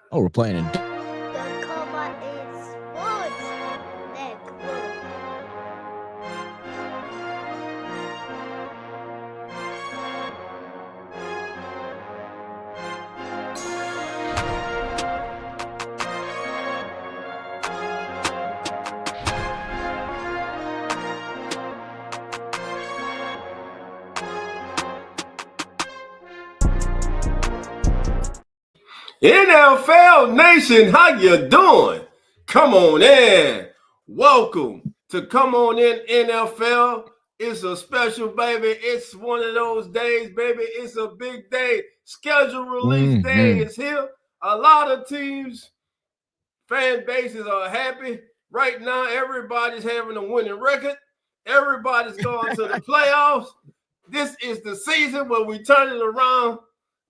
Oh, we're playing in. The cover is Sports Network. NFL Nation, how you doing? Come on in. Welcome to Come On In NFL. It's a special, baby. It's one of those days, baby. It's a big day. Schedule release day is here. A lot of teams, fan bases are happy. Right now, everybody's having a winning record. Everybody's going to the playoffs. This is the season where we turn it around.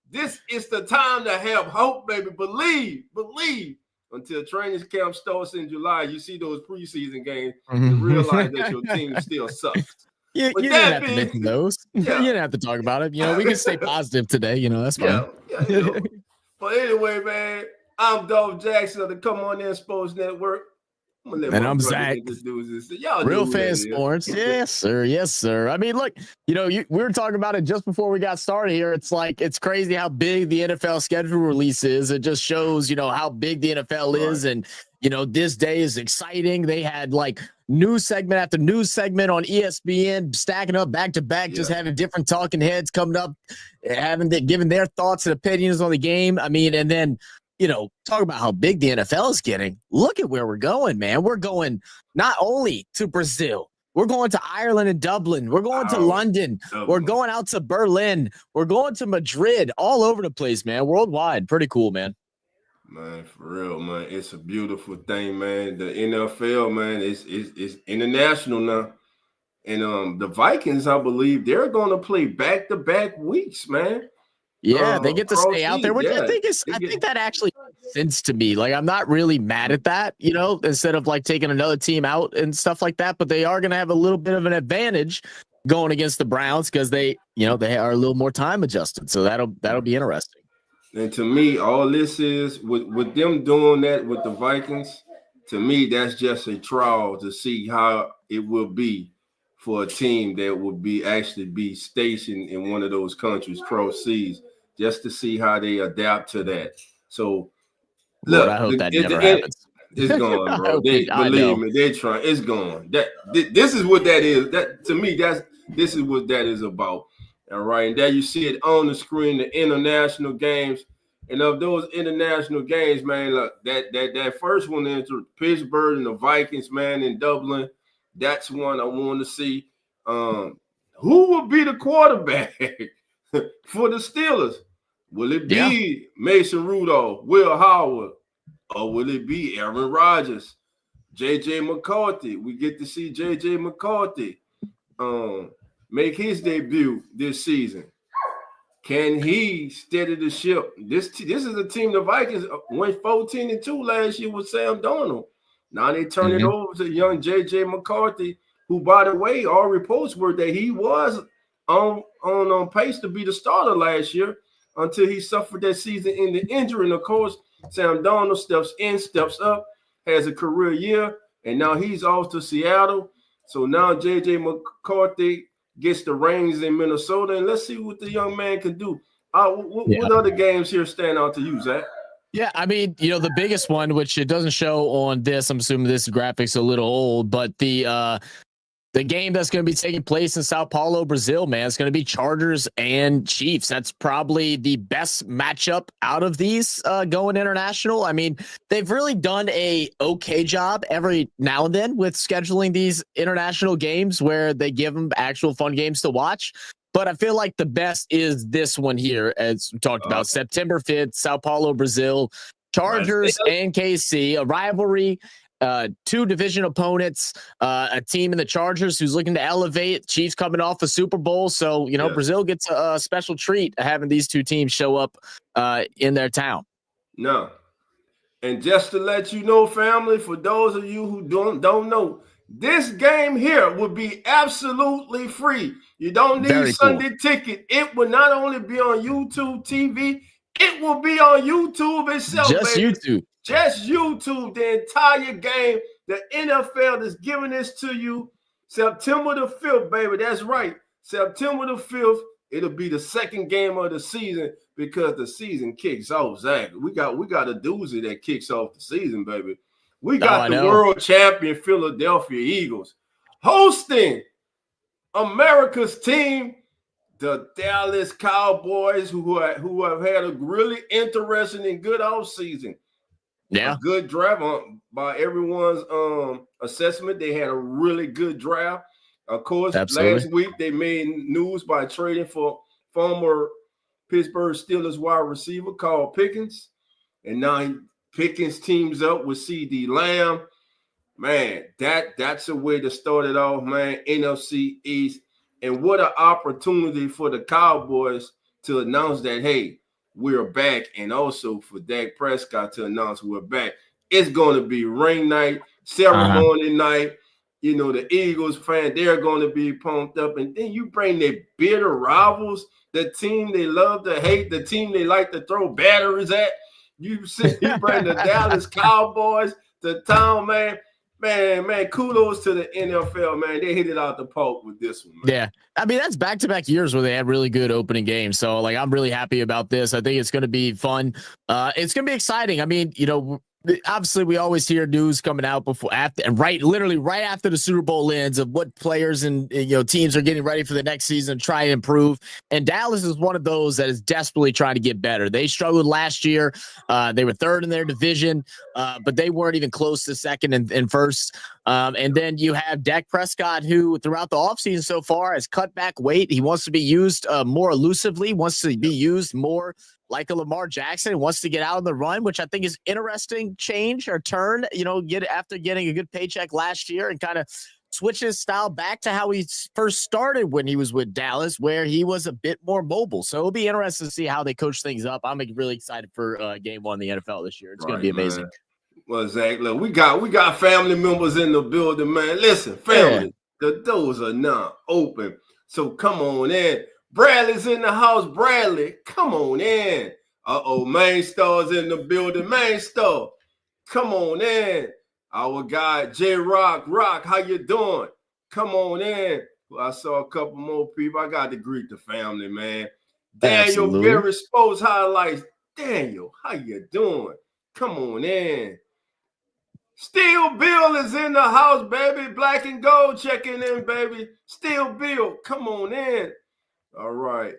This is the time to have hope, baby. Believe. Until training camp starts in July, you see those preseason games and realize that your team still sucks. You didn't have to mention those. Yeah. You didn't have to talk about it. We can stay positive today. That's fine. Yeah. But anyway, man, I'm Dolph Jackson of the Come On In Sports Network. And I'm Zach. Real Fan Sports. Yes, sir. I mean, look, we were talking about it just before we got started here. It's like, it's crazy how big the NFL schedule release is. It just shows, how big the NFL is. And, this day is exciting. They had like news segment after news segment on ESPN, stacking up back to back, just having different talking heads coming up, giving their thoughts and opinions on the game. I mean, and then, talk about how big the NFL is getting. Look at where we're going, man. We're going not only to Brazil, we're going to Ireland and Dublin. We're going to London. We're going out to Berlin. We're going to Madrid, all over the place, man. Worldwide. Pretty cool, man. Man, for real, man. It's a beautiful thing, man. The NFL, man, is international now. And the Vikings, I believe, they're going to play back-to-back weeks, man. Yeah, they get to stay out there, which I think that actually makes sense to me. Like, I'm not really mad at that, instead of like taking another team out and stuff like that. But they are going to have a little bit of an advantage going against the Browns because they are a little more time adjusted. So that'll be interesting. And to me, all this is with them doing that with the Vikings. To me, that's just a trial to see how it will be for a team that would be stationed in one of those countries, cross seas, just to see how they adapt to that. So, look, Lord, I hope that never happens. It's gone, bro. Believe me, they're trying. It's gone. This is what that is. That to me, this is what that is about. All right, and there you see it on the screen, the international games. And of those international games, man, look, that first one into Pittsburgh and the Vikings, man, in Dublin. That's one I want to see. Who will be the quarterback for the Steelers? Will it be Mason Rudolph, Will Howard, or will it be Aaron Rodgers, J.J. McCarthy? We get to see J.J. McCarthy make his debut this season. Can he steady the ship? This is a team, the Vikings went 14-2 last year with Sam Darnold. Now they turn it over to young J.J. McCarthy, who, by the way, all reports were that he was on pace to be the starter last year until he suffered that season-ending injury. And, of course, Sam Darnold steps up, has a career year, and now he's off to Seattle. So now J.J. McCarthy gets the reins in Minnesota, and let's see what the young man can do. What other games here stand out to you, Zach? Yeah, I mean, the biggest one, which it doesn't show on this, I'm assuming this graphic's a little old, but the game that's going to be taking place in Sao Paulo, Brazil, man, it's going to be Chargers and Chiefs. That's probably the best matchup out of these going international. I mean, they've really done a okay job every now and then with scheduling these international games where they give them actual fun games to watch. But I feel like the best is this one here, as we talked about, September 5th, Sao Paulo, Brazil, Chargers and KC, a rivalry, two division opponents, a team in the Chargers who's looking to elevate, Chiefs coming off a Super Bowl. So, Brazil gets a special treat having these two teams show up in their town. No. And just to let you know, family, for those of you who don't know, this game here will be absolutely free. You don't need Sunday ticket. It will not only be on YouTube TV, It will be on YouTube itself, Just baby. YouTube. Just YouTube, the entire game. The NFL is giving this to you September the 5th, baby. That's right. September the 5th. It'll be the second game of the season because the season kicks off, Zach. We got a doozy that kicks off the season, baby. We got the world champion Philadelphia Eagles hosting America's team, the Dallas Cowboys, who have had a really interesting and good offseason. Yeah. A good draft by everyone's assessment. They had a really good draft. Of course, Last week they made news by trading for former Pittsburgh Steelers wide receiver Carl Pickens. And now Pickens teams up with CeeDee Lamb. Man, that's a way to start it off, man. NFC East. And what an opportunity for the Cowboys to announce that, hey, we're back. And also for Dak Prescott to announce we're back. It's going to be ring night, ceremony night. You know, the Eagles fan, they're going to be pumped up. And then you bring their bitter rivals, the team they love to hate, the team they like to throw batteries at. You bring the Dallas Cowboys to town, man. Man, kudos to the NFL, man. They hit it out the park with this one, man. Yeah. I mean, that's back-to-back years where they had really good opening games. So, like, I'm really happy about this. I think it's going to be fun. It's going to be exciting. I mean, you know, obviously we always hear news coming out literally right after the Super Bowl ends of what players and teams are getting ready for the next season, try and improve. And Dallas is one of those that is desperately trying to get better. They struggled last year. They were third in their division, but they weren't even close to second and first. And then you have Dak Prescott, who throughout the offseason so far has cut back weight. He wants to be used more elusively, wants to be used more like a Lamar Jackson, wants to get out on the run, which I think is interesting change or turn, after getting a good paycheck last year and kind of switch his style back to how he first started when he was with Dallas, where he was a bit more mobile. So it'll be interesting to see how they coach things up. I'm really excited for game one in the NFL this year. It's going to be amazing. Man. Well, Zach, look, we got family members in the building, man. Listen, family, the doors are now open. So come on in. Bradley's in the house. Bradley, come on in. Main Star's in the building. Main Star, come on in. Our guy, J Rock. Rock, how you doing? Come on in. Well, I saw a couple more people. I got to greet the family, man. Daniel, Very Sports Highlights. Daniel, how you doing? Come on in. Steel Bill is in the house, baby. Black and Gold checking in, baby. Steel Bill, come on in. All right.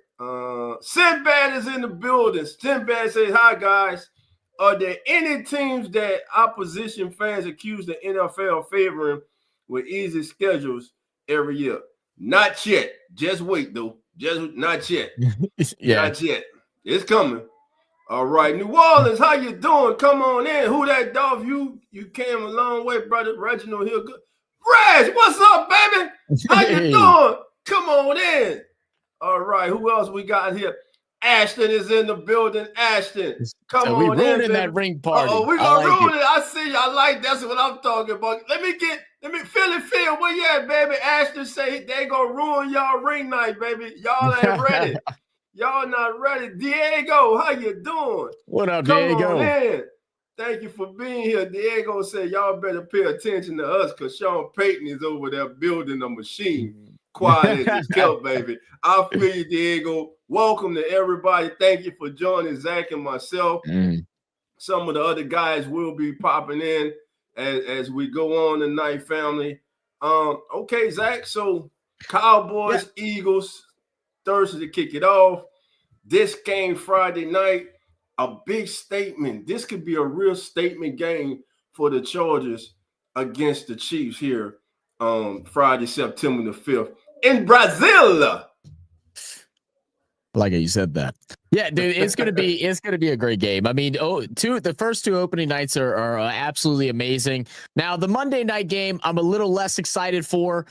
Sinbad is in the building. Sinbad says, hi, guys. Are there any teams that opposition fans accuse the NFL favoring with easy schedules every year? Not yet. Just wait, though. Just not yet. Not yet. It's coming. All right. New Orleans, how you doing? Come on in. Who that dog? You came a long way, brother. Reginald Hill. Reg, what's up, baby? How you doing? Come on in. All right, who else we got here? Ashton is in the building. Ashton, come on in. We ruined that ring party. Oh, we gonna ruin it. I see. I like that's what I'm talking about. Let me feel where you at, baby. Ashton say they gonna ruin y'all ring night, baby. Y'all ain't ready. Y'all not ready. Diego, how you doing? What up, Diego? Come on in. Thank you for being here. Diego said y'all better pay attention to us because Sean Payton is over there building a machine. Quiet as it's kept, baby. I feel you, Diego. Welcome to everybody. Thank you for joining Zach and myself. Some of the other guys will be popping in as we go on tonight, family. Okay, Zach. So Cowboys, Eagles, Thursday to kick it off. This game Friday night, a big statement. This could be a real statement game for the Chargers against the Chiefs here Friday, September the 5th. In Brazil. I like it, you said that. Yeah, dude, it's gonna be a great game. I mean, the first two opening nights are absolutely amazing. Now the Monday night game, I'm a little less excited for.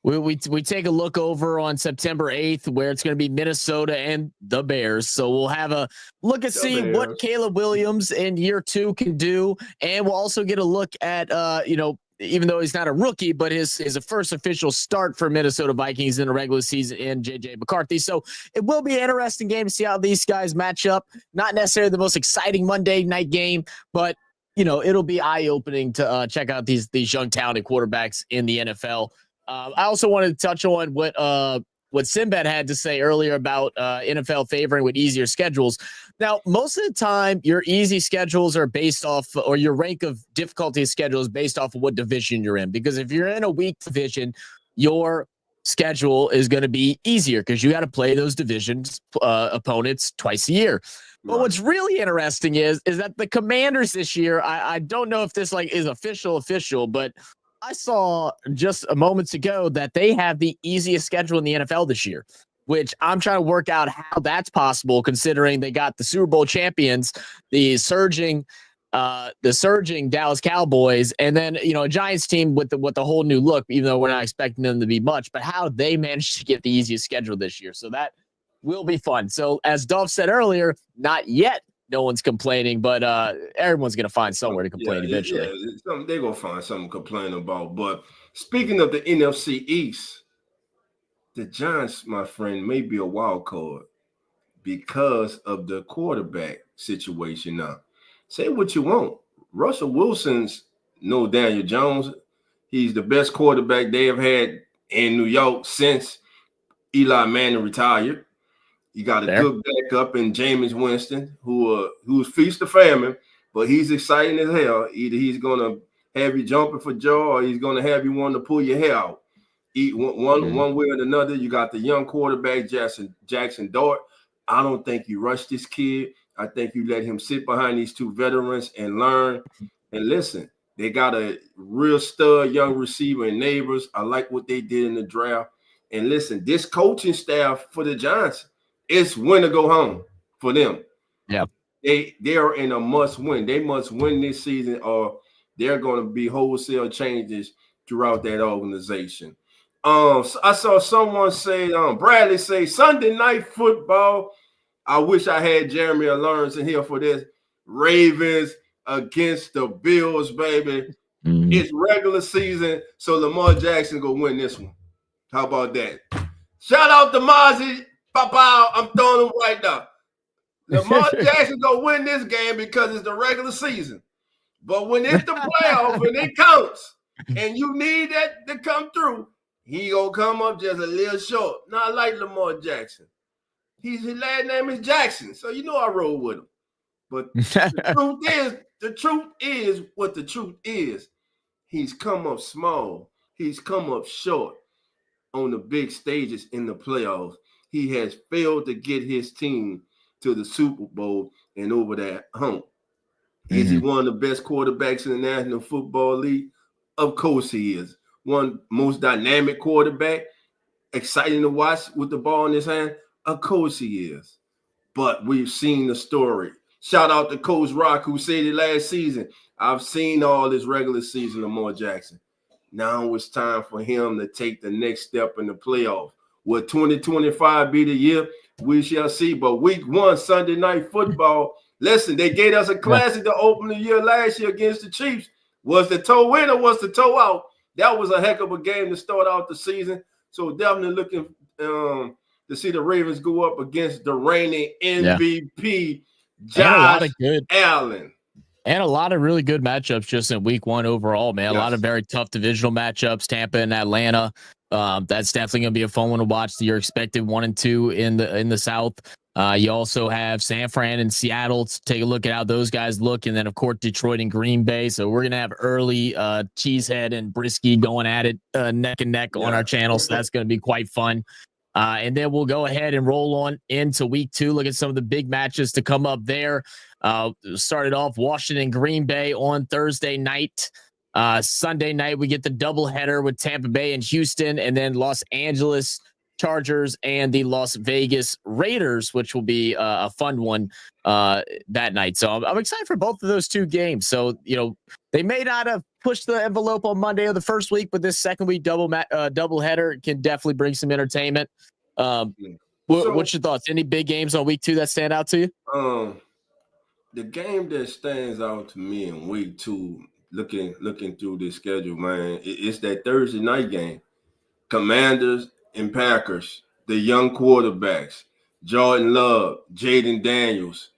We take a look over on September 8th where it's going to be Minnesota and the Bears. So we'll have a look and see what Caleb Williams in year 2 can do, and we'll also get a look at even though he's not a rookie, but his first official start for Minnesota Vikings in the regular season in JJ McCarthy. So it will be an interesting game to see how these guys match up. Not necessarily the most exciting Monday night game, but it'll be eye-opening to check out these young talented quarterbacks in the NFL. I also wanted to touch on what Sinbad had to say earlier about NFL favoring with easier schedules. Now, most of the time, your easy schedules are based off, or your rank of difficulty schedule is based off of what division you're in. Because if you're in a weak division, your schedule is going to be easier because you got to play those divisions opponents twice a year. But what's really interesting is that the Commanders this year, I don't know if this is official, but I saw just a moments ago that they have the easiest schedule in the NFL this year, which I'm trying to work out how that's possible, considering they got the Super Bowl champions, the surging Dallas Cowboys, and then a Giants team with the whole new look, even though we're not expecting them to be much, but how they managed to get the easiest schedule this year. So that will be fun. So as Dolph said earlier, not yet. No one's complaining, but everyone's going to find somewhere to complain eventually. Yeah, they're going to find something to complain about. But speaking of the NFC East, the Giants, my friend, may be a wild card because of the quarterback situation now. Say what you want. Russell Wilson's no Daniel Jones. He's the best quarterback they have had in New York since Eli Manning retired. You got a good backup in Jameis Winston, who's feast or famine, but he's exciting as hell. Either he's gonna have you jumping for joy, or he's gonna have you wanting to pull your hair out. Eat one way or another. You got the young quarterback Jackson Dart. I don't think you rush this kid. I think you let him sit behind these two veterans and learn. And listen, they got a real stud young receiver in Neighbors. I like what they did in the draft. And listen, this coaching staff for the Giants, it's win to go home for them. Yeah. They are in a must win. They must win this season, or they're going to be wholesale changes throughout that organization. So I saw someone say, Bradley say, Sunday night football. I wish I had Jeremy Lawrence in here for this. Ravens against the Bills, baby. Mm-hmm. It's regular season, so Lamar Jackson go win this one. How about that? Shout out to Mozzie. Papa, I'm throwing him right now. Lamar Jackson gonna win this game because it's the regular season. But when it's the playoff and it counts, and you need that to come through, he gonna come up just a little short. Not like Lamar Jackson. His last name is Jackson, so I roll with him. But the truth is what the truth is. He's come up small. He's come up short on the big stages in the playoffs. He has failed to get his team to the Super Bowl and over that hump. Is he one of the best quarterbacks in the National Football League? Of course he is. One most dynamic quarterback, exciting to watch with the ball in his hand. Of course he is. But we've seen the story. Shout out to Coach Rock, who said it last season. I've seen all this regular season of Lamar Jackson. Now it's time for him to take the next step in the playoff. Will 2025 be the year? We shall see. But week 1, Sunday night football, listen, they gave us a classic to open the year last year against the Chiefs. Was the toe in or was the toe out? That was a heck of a game to start out the season. So definitely looking to see the Ravens go up against the reigning MVP, Josh Allen. And a lot of really good matchups just in week 1 overall, man. A lot of very tough divisional matchups, Tampa and Atlanta. That's definitely going to be a fun one to watch. You're expected 1 and 2 in the South. You also have San Fran and Seattle to take a look at how those guys look. And then, of course, Detroit and Green Bay. So we're going to have early Cheesehead and Brisky going at it neck and neck on our channel. So that's going to be quite fun. And then we'll go ahead and roll on into week 2. Look at some of the big matches to come up there. Started off Washington, Green Bay on Thursday night. Sunday night, we get the doubleheader with Tampa Bay and Houston, and then Los Angeles Chargers and the Las Vegas Raiders, which will be a fun one that night. So I'm excited for both of those 2 games. So, they may not have pushed the envelope on Monday of the first week, but this second week doubleheader can definitely bring some entertainment. What's your thoughts? Any big games on week 2 that stand out to you? The game that stands out to me in week 2, looking through this schedule, man. It's that Thursday night game. Commanders and Packers, the young quarterbacks, Jordan Love, Jaden Daniels,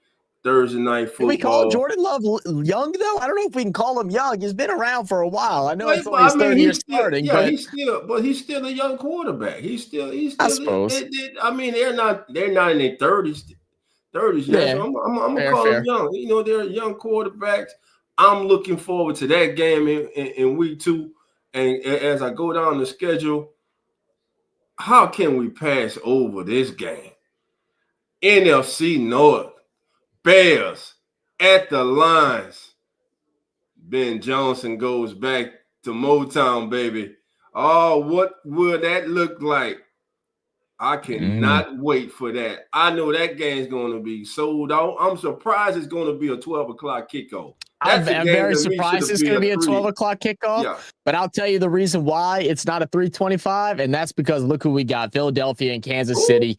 Thursday night football. Can we call Jordan Love young though? I don't know if we can call him young. He's been around for a while. I know it's only his third year starting, but he's still a young quarterback. He's still. I suppose. They're not in their 30s. Yeah, so I'm gonna call them young. You know, they're young quarterbacks. I'm looking forward to that game in week 2. And as I go down the schedule, how can we pass over this game? NFC North, Bears at the lines. Ben Johnson goes back to Motown, baby. Oh, what will that look like? I cannot wait for that. I know that game's going to be sold out. I'm surprised it's going to be a 12 o'clock kickoff. I'm very surprised it's going to be a 12 o'clock kickoff, but I'll tell you the reason why it's not a 3:25, and that's because look who we got, Philadelphia and Kansas City.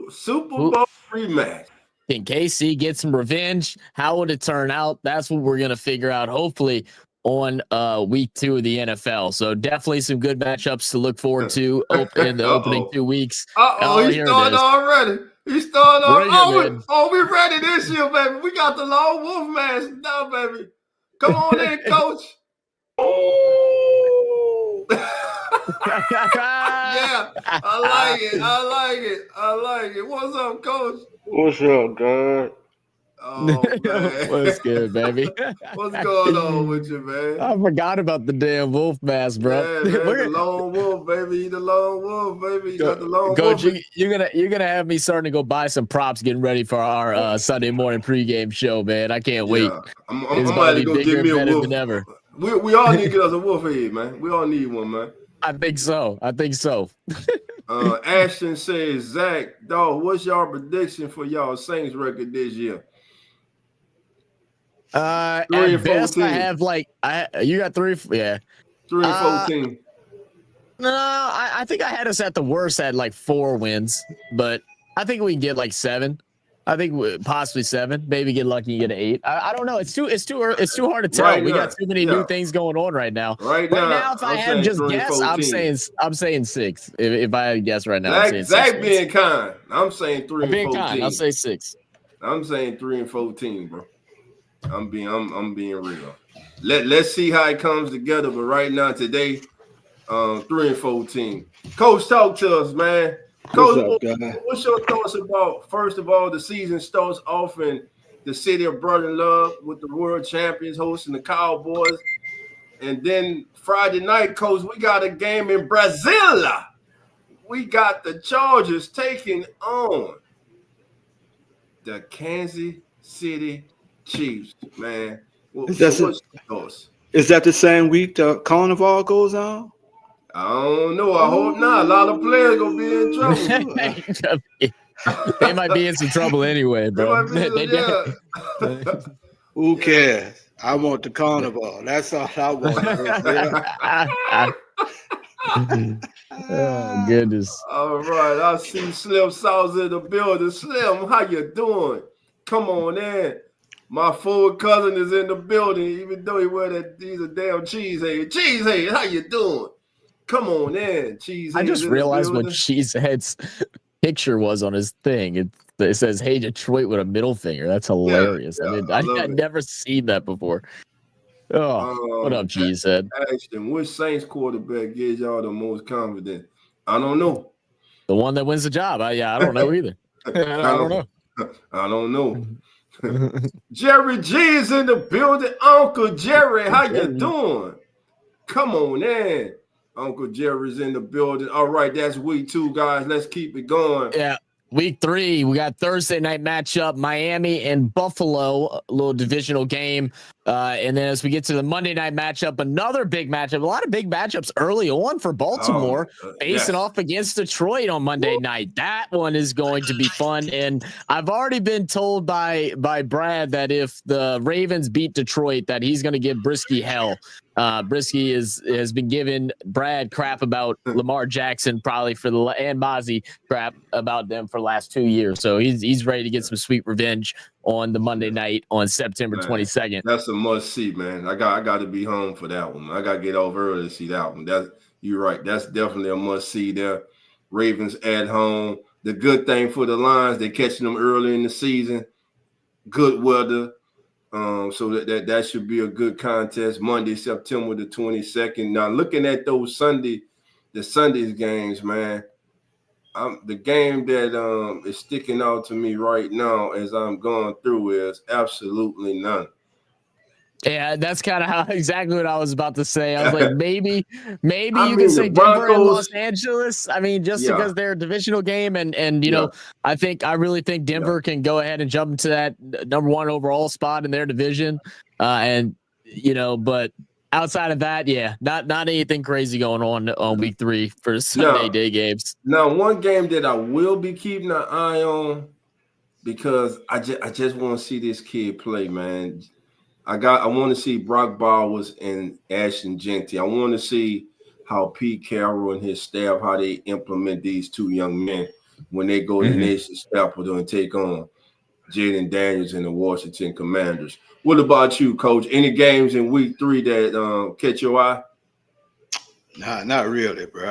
Super Bowl rematch. Can KC get some revenge? How would it turn out? That's what we're going to figure out, hopefully, on week 2 of the NFL. So definitely some good matchups to look forward to in the opening 2 weeks. He's starting already. He's starting already. We ready this year, baby. We got the Lone Wolf mask now, baby. Come on in, coach. Yeah, I like it. What's up, coach? What's up, God? Oh, man. What's good, baby? What's going on with you, man? I forgot about the damn wolf mask, bro. Yeah, man, the lone wolf, baby. He's the lone wolf, baby. You got the lone Coach, wolf. you're gonna have me starting to go buy some props, getting ready for our Sunday morning pregame show, man. I can't wait. Yeah. I'm about to go get me a wolf. Than ever. We all need to get us a wolf head, man. We all need one, man. I think so. Ashton says, Zach, dog, what's y'all prediction for y'all Saints record this year? At best, I have you got 3. Yeah, 3-14. No, I think I had us at the worst at 4 wins, but I think we can get 7. I think possibly 7. Maybe get lucky and get an 8. I don't know. It's too early. It's too hard to tell. We got too many new things going on right now. Right now, if I had to just guess, I'm saying 6. If I had to guess right now, Zach being kind. I'm saying 3 and 14. Kind. I'll say 6. I'm saying 3 and 14, bro. I'm being real. Let's see how it comes together. But right now, today, 3 and 14. Coach, talk to us, man. Coach, what's your thoughts about, first of all, the season starts off in the city of Brother Love with the world champions hosting the Cowboys. And then Friday night, Coach, we got a game in Brazil. We got the Chargers taking on the Kansas City Chiefs, man. Is that the same week the carnival goes on? I don't know. I hope not. A lot of players gonna be in trouble. They might be in some trouble anyway, bro. Who cares? I want the carnival. That's all I want. Oh, goodness. All right. I see Slim Sauce in the building. Slim, how you doing? Come on in. My full cousin is in the building, even though he's a damn cheesehead. Cheesehead, how you doing? Come on in, Cheesehead. I just realized what Cheesehead's picture was on his thing. It says, "Hey Detroit" with a middle finger. That's hilarious. I'd never seen that before. Oh, what up, Cheesehead? Ashton, which Saints quarterback gives y'all the most confidence? I don't know. The one that wins the job. I don't know either. I don't know. I don't know. Jerry G is in the building. Uncle Jerry, how you doing? Come on in. Uncle Jerry's in the building. All right, that's week 2, guys. Let's keep it going. Yeah. Week 3, we got Thursday night matchup, Miami and Buffalo, a little divisional game. And then as we get to the Monday night matchup, another big matchup, a lot of big matchups early on for Baltimore, facing off against Detroit on Monday night. That one is going to be fun. And I've already been told by Brad that if the Ravens beat Detroit, that he's going to give Brisky hell. Brisky has been giving Brad crap about Lamar Jackson probably and Mozzie crap about them for the last 2 years. So he's ready to get some sweet revenge on the Monday night on September 22nd. That's a must see, man. I got to be home for that one. I got to get off early to see that one. You're right. That's definitely a must see there. Ravens at home. The good thing for the Lions, they're catching them early in the season. Good weather. So that should be a good contest. Monday, September the 22nd. Now, looking at those Sunday's games, man, the game that is sticking out to me right now as I'm going through is absolutely none. Yeah, that's kind of exactly what I was about to say. I was like, maybe you can say Broncos, Denver and Los Angeles. I mean, just because they're a divisional game, and you know, I really think Denver can go ahead and jump into that number 1 overall spot in their division, and you know, but outside of that, not anything crazy going on week 3 for Sunday day games. Now, one game that I will be keeping an eye on because I just want to see this kid play, man. I want to see Brock Bowers and Ashton Jeanty. I want to see how Pete Carroll and his staff, how they implement these 2 young men when they go to Nation's capital and take on Jaden Daniels and the Washington Commanders. What about you, Coach? Any games in week 3 that catch your eye? Nah, not really, bro.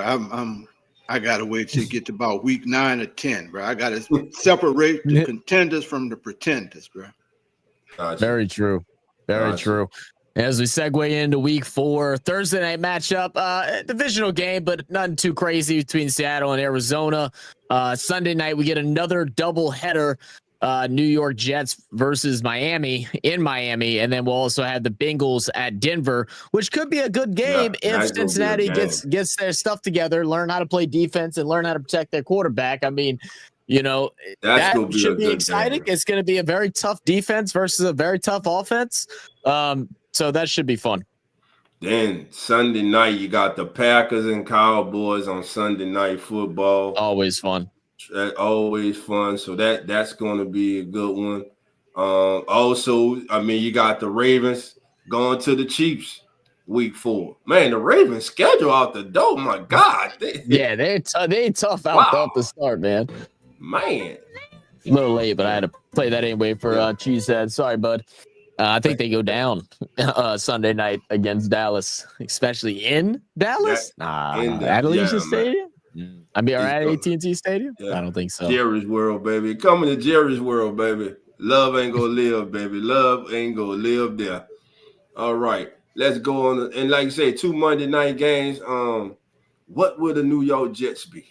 I gotta wait till you get to about week 9 or 10, bro. I gotta separate the contenders from the pretenders, bro. Gotcha. Very true. Very true. As we segue into week 4, Thursday night matchup, divisional game, but nothing too crazy between Seattle and Arizona. Sunday night, we get another double header, New York Jets versus Miami in Miami. And then we'll also have the Bengals at Denver, which could be a good game if Cincinnati gets their stuff together, learn how to play defense and learn how to protect their quarterback. I mean, you know, that should be exciting. Game. It's going to be a very tough defense versus a very tough offense. So that should be fun. Then Sunday night, you got the Packers and Cowboys on Sunday Night Football. Always fun. Always fun. So that's going to be a good one. Also, I mean, you got the Ravens going to the Chiefs week 4. Man, the Ravens schedule out the door. My God. They're tough out the start, man. Man. A little late, but I had to play that anyway for Cheesehead. Sorry, bud. I think they go down Sunday night against Dallas, especially in Dallas. At Allegiant Stadium. I mean, or at AT&T Stadium. I don't think so. Jerry's World, baby. Coming to Jerry's World, baby. Love ain't gonna live, baby. Love ain't gonna live there. All right, let's go on. And like you say, 2 Monday night games. What would the New York Jets be?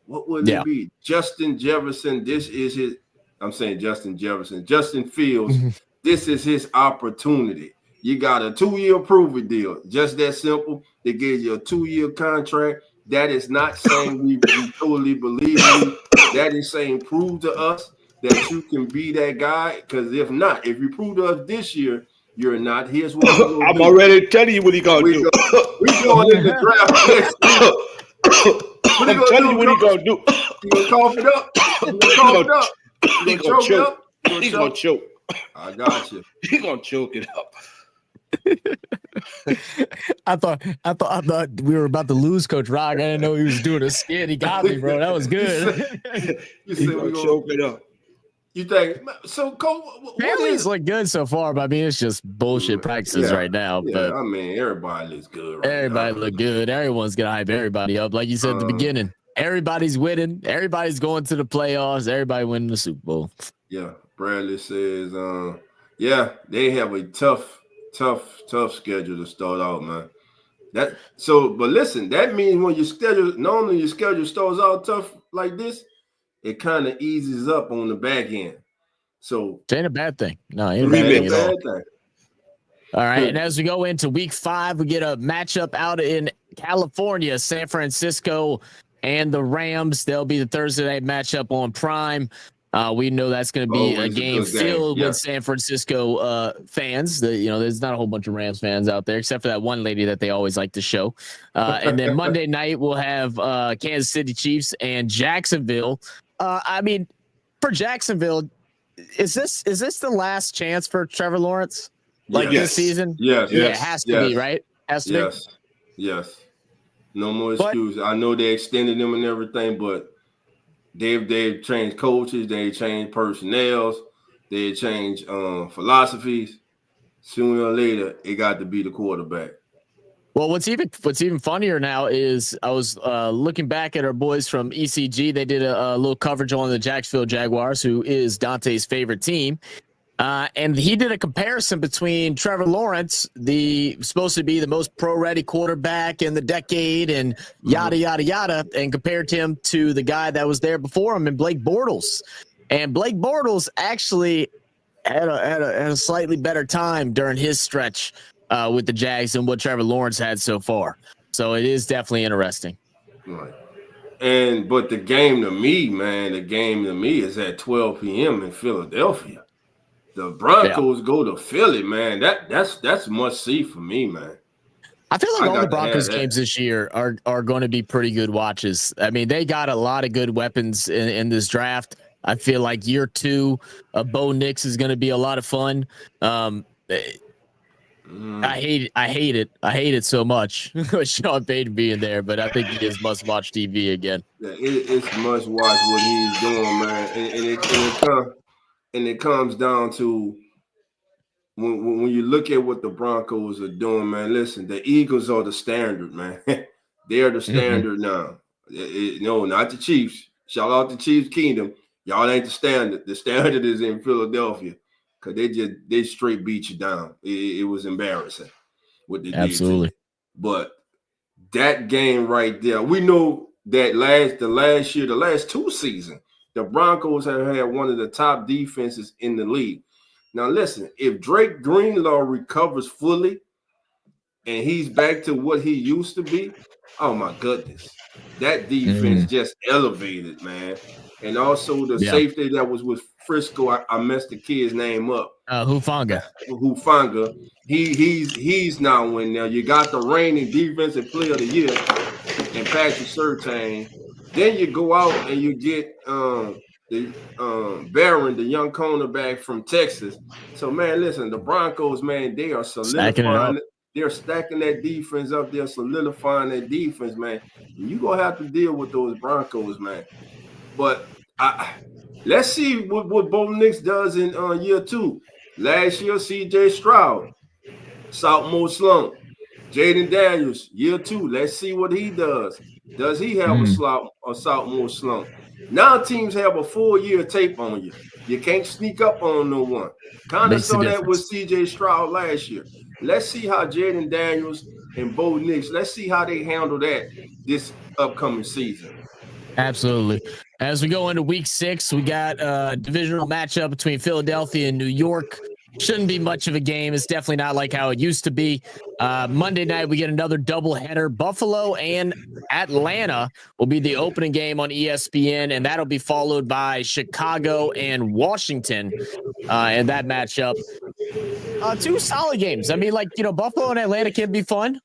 What would it be? Justin Jefferson. This is his. I'm saying Justin Jefferson. Justin Fields. This is his opportunity. You got a 2-year prove-it deal. Just that simple. They gave you a 2-year contract. That is not saying we totally believe you. That is saying prove to us that you can be that guy. Because if not, if you prove to us this year, you're not. Here's what I'm already telling you what he's gonna do. We're going in the draft next year. I'm telling you what he's gonna do. You gonna cough it up? You gonna cough it up? He gonna choke. He's gonna choke. I got you. He's gonna choke it up. I thought we were about to lose Coach Rock. I didn't know he was doing a skit. He got me, bro. That was good. You said we're gonna choke it up. You think so? Coach, Families look good so far, but I mean, it's just bullshit practices right now. But I mean, everybody looks good. Everybody look good. Everyone's gonna hype everybody up, like you said at the beginning. Everybody's winning. Everybody's going to the playoffs. Everybody winning the Super Bowl. Yeah, Bradley says, they have a tough schedule to start out, man. But listen, that means when your schedule starts out tough like this, it kind of eases up on the back end. So it ain't a bad thing. No, it ain't a bad thing. All right, and as we go into week 5, we get a matchup out in California, San Francisco and the Rams. They'll be the Thursday night matchup on Prime. We know that's going to be a game filled with San Francisco fans. There's not a whole bunch of Rams fans out there, except for that one lady that they always like to show. And then Monday night we'll have Kansas City Chiefs and Jacksonville. I mean, for Jacksonville, is this the last chance for Trevor Lawrence? This season? Yes. Yeah, it has to be, right? Has to be. Yes. No more excuses. I know they extended them and everything, but they've changed coaches, they changed personnel. they change philosophies. Sooner or later, it got to be the quarterback. Well, what's even funnier now is I was looking back at our boys from ECG. They did a little coverage on the Jacksonville Jaguars, who is Dante's favorite team. And he did a comparison between Trevor Lawrence, supposed to be the most pro-ready quarterback in the decade, and yada, yada, yada, and compared him to the guy that was there before him, and Blake Bortles. And Blake Bortles actually had a slightly better time during his stretch with the Jags than what Trevor Lawrence had so far. So it is definitely interesting. Right. But the game to me is at 12 p.m. in Philadelphia. The Broncos go to Philly, man. That's must see for me, man. I feel like all the Broncos games this year are going to be pretty good watches. I mean, they got a lot of good weapons in this draft. I feel like year 2 of Bo Nix is going to be a lot of fun. I hate it. I hate it so much with Sean Payton being there, but I think he is must-watch TV again. Yeah, it's must-watch what he's doing, man. And it comes down to when you look at what the Broncos are doing, man. Listen, the Eagles are the standard, man. They're the standard now. No, not the Chiefs. Shout out to Chiefs Kingdom. Y'all ain't the standard. The standard is in Philadelphia because they straight beat you down. It was embarrassing what they did. Absolutely. But that game right there, we know that the last 2 seasons, the Broncos have had one of the top defenses in the league. Now, listen, if Drake Greenlaw recovers fully and he's back to what he used to be, oh, my goodness. That defense just elevated, man. And also the safety that was with Frisco, I messed the kid's name up. Hufanga. He's now in there. You got the reigning defensive player of the year and Patrick Surtain. Then you go out and you get Barron, the young cornerback from Texas. So, man, listen, the Broncos, man, they are solidifying. They're stacking that defense up. They're solidifying that defense, man. And you're going to have to deal with those Broncos, man. But let's see what Bo Nix does in year 2. Last year, C.J. Stroud, sophomore slump. Jaden Daniels, year 2. Let's see what he does. Does he have a sophomore slump? Now teams have a full-year tape on you. You can't sneak up on no one. Kind of saw that with C.J. Stroud last year. Let's see how Jaden Daniels and Bo Nix, let's see how they handle that this upcoming season. Absolutely. As we go into week 6, we got a divisional matchup between Philadelphia and New York. Shouldn't be much of a game. It's definitely not like how it used to be. Monday night, we get another doubleheader. Buffalo and Atlanta will be the opening game on ESPN, and that'll be followed by Chicago and Washington in that matchup. 2 solid games. I mean, Buffalo and Atlanta can be fun.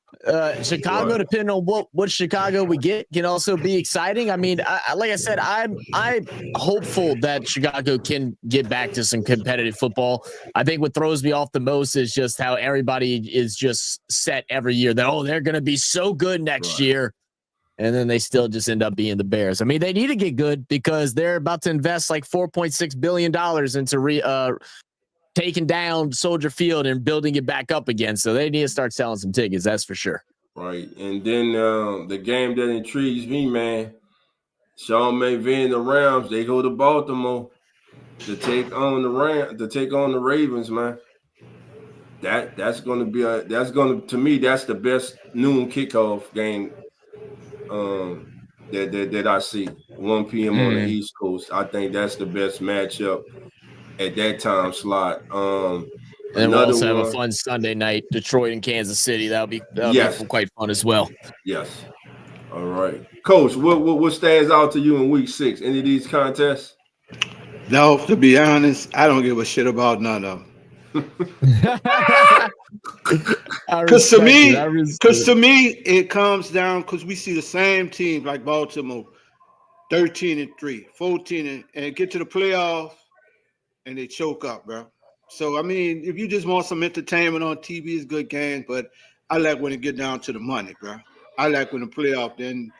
Chicago, depending on what Chicago we get, can also be exciting. I mean, like I said, I'm hopeful that Chicago can get back to some competitive football. I think what throws me off the most is just how everybody is just set every year that, they're going to be so good next year. And then they still just end up being the Bears. I mean, they need to get good because they're about to invest like $4.6 billion into taking down Soldier Field and building it back up again. So they need to start selling some tickets. That's for sure. Right. And then the game that intrigues me, man, Sean McVay and the Rams, they go to Baltimore to take on the Ravens, man. That's going to be to me, that's the best noon kickoff game that I see. 1 p.m. on the East Coast. I think that's the best matchup at that time slot. And we'll also have a fun Sunday night, Detroit and Kansas City. That'll be quite fun as well. Yes. All right. Coach, what stands out to you in week 6? Any of these contests? No, to be honest, I don't give a shit about none of them. Because to me, it comes down because we see the same teams like Baltimore, 13-3, 14, and get to the playoffs and they choke up, bro. So I mean, if you just want some entertainment on TV, it's good games, but I like when it get down to the money, bro. I like when the playoff, then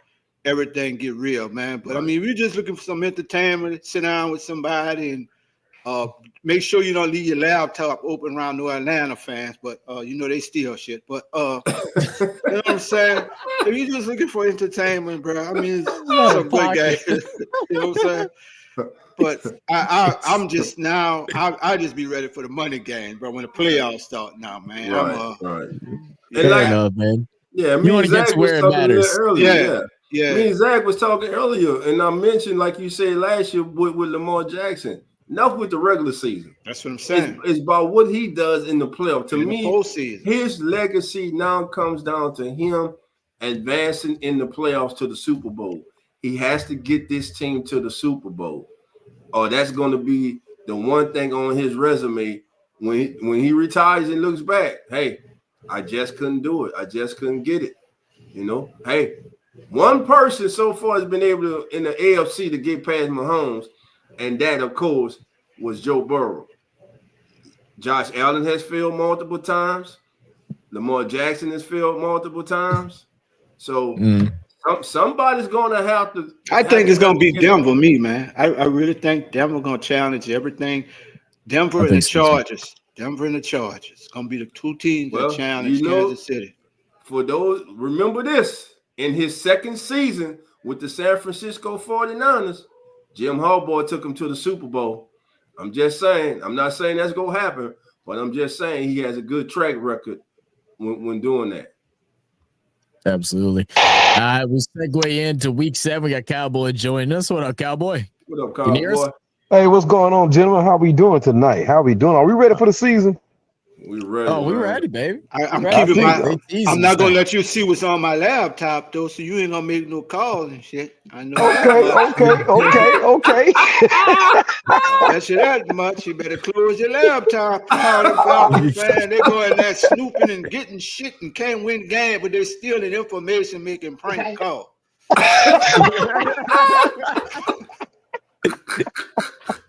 everything get real, man. But I mean, we're just looking for some entertainment, sit down with somebody and Make sure you don't leave your laptop open around no Atlanta fans, but they steal shit. But you know what I'm saying? If you're just looking for entertainment, bro, I mean, it's some good game. You know what I'm saying? But I'm just now. I just be ready for the money game, bro. When the playoffs start now, man. Right. Fair enough, man. Yeah, you want to get to where it matters. Yeah. Me and Zach was talking earlier, and I mentioned, like you said last year with Lamar Jackson. Enough with the regular season. That's what I'm saying. It's about what he does in the playoff. To me, postseason. His legacy now comes down to him advancing in the playoffs to the Super Bowl. He has to get this team to the Super Bowl. Or that's going to be the one thing on his resume when he retires and looks back. Hey, I just couldn't do it. I just couldn't get it. Hey, one person so far has been able to, in the AFC, to get past Mahomes, and that, of course, was Joe Burrow. Josh Allen has failed multiple times. Lamar Jackson has failed multiple times. So somebody's going to have to. I think it's going to be Denver, man. I really think Denver going to challenge everything. Denver and the Chargers. Denver and the Chargers. Going to be the two teams that challenge Kansas City. For those, remember this. In his second season with the San Francisco 49ers, Jim Harbaugh took him to the Super Bowl. I'm just saying. I'm not saying that's going to happen, but I'm just saying he has a good track record when doing that. Absolutely. We segue into week 7. We got Cowboy joining us. What up, Cowboy? What up, Cowboy? Hey, what's going on, gentlemen? How we doing tonight? Are we ready for the season? We ready. Oh, we ready, baby. I'm not gonna let you see what's on my laptop though, so you ain't gonna make no calls and shit. I know. Okay. That's that much. You better close your laptop. They go in there snooping and getting shit and can't win the game, but they're stealing information, making prank calls.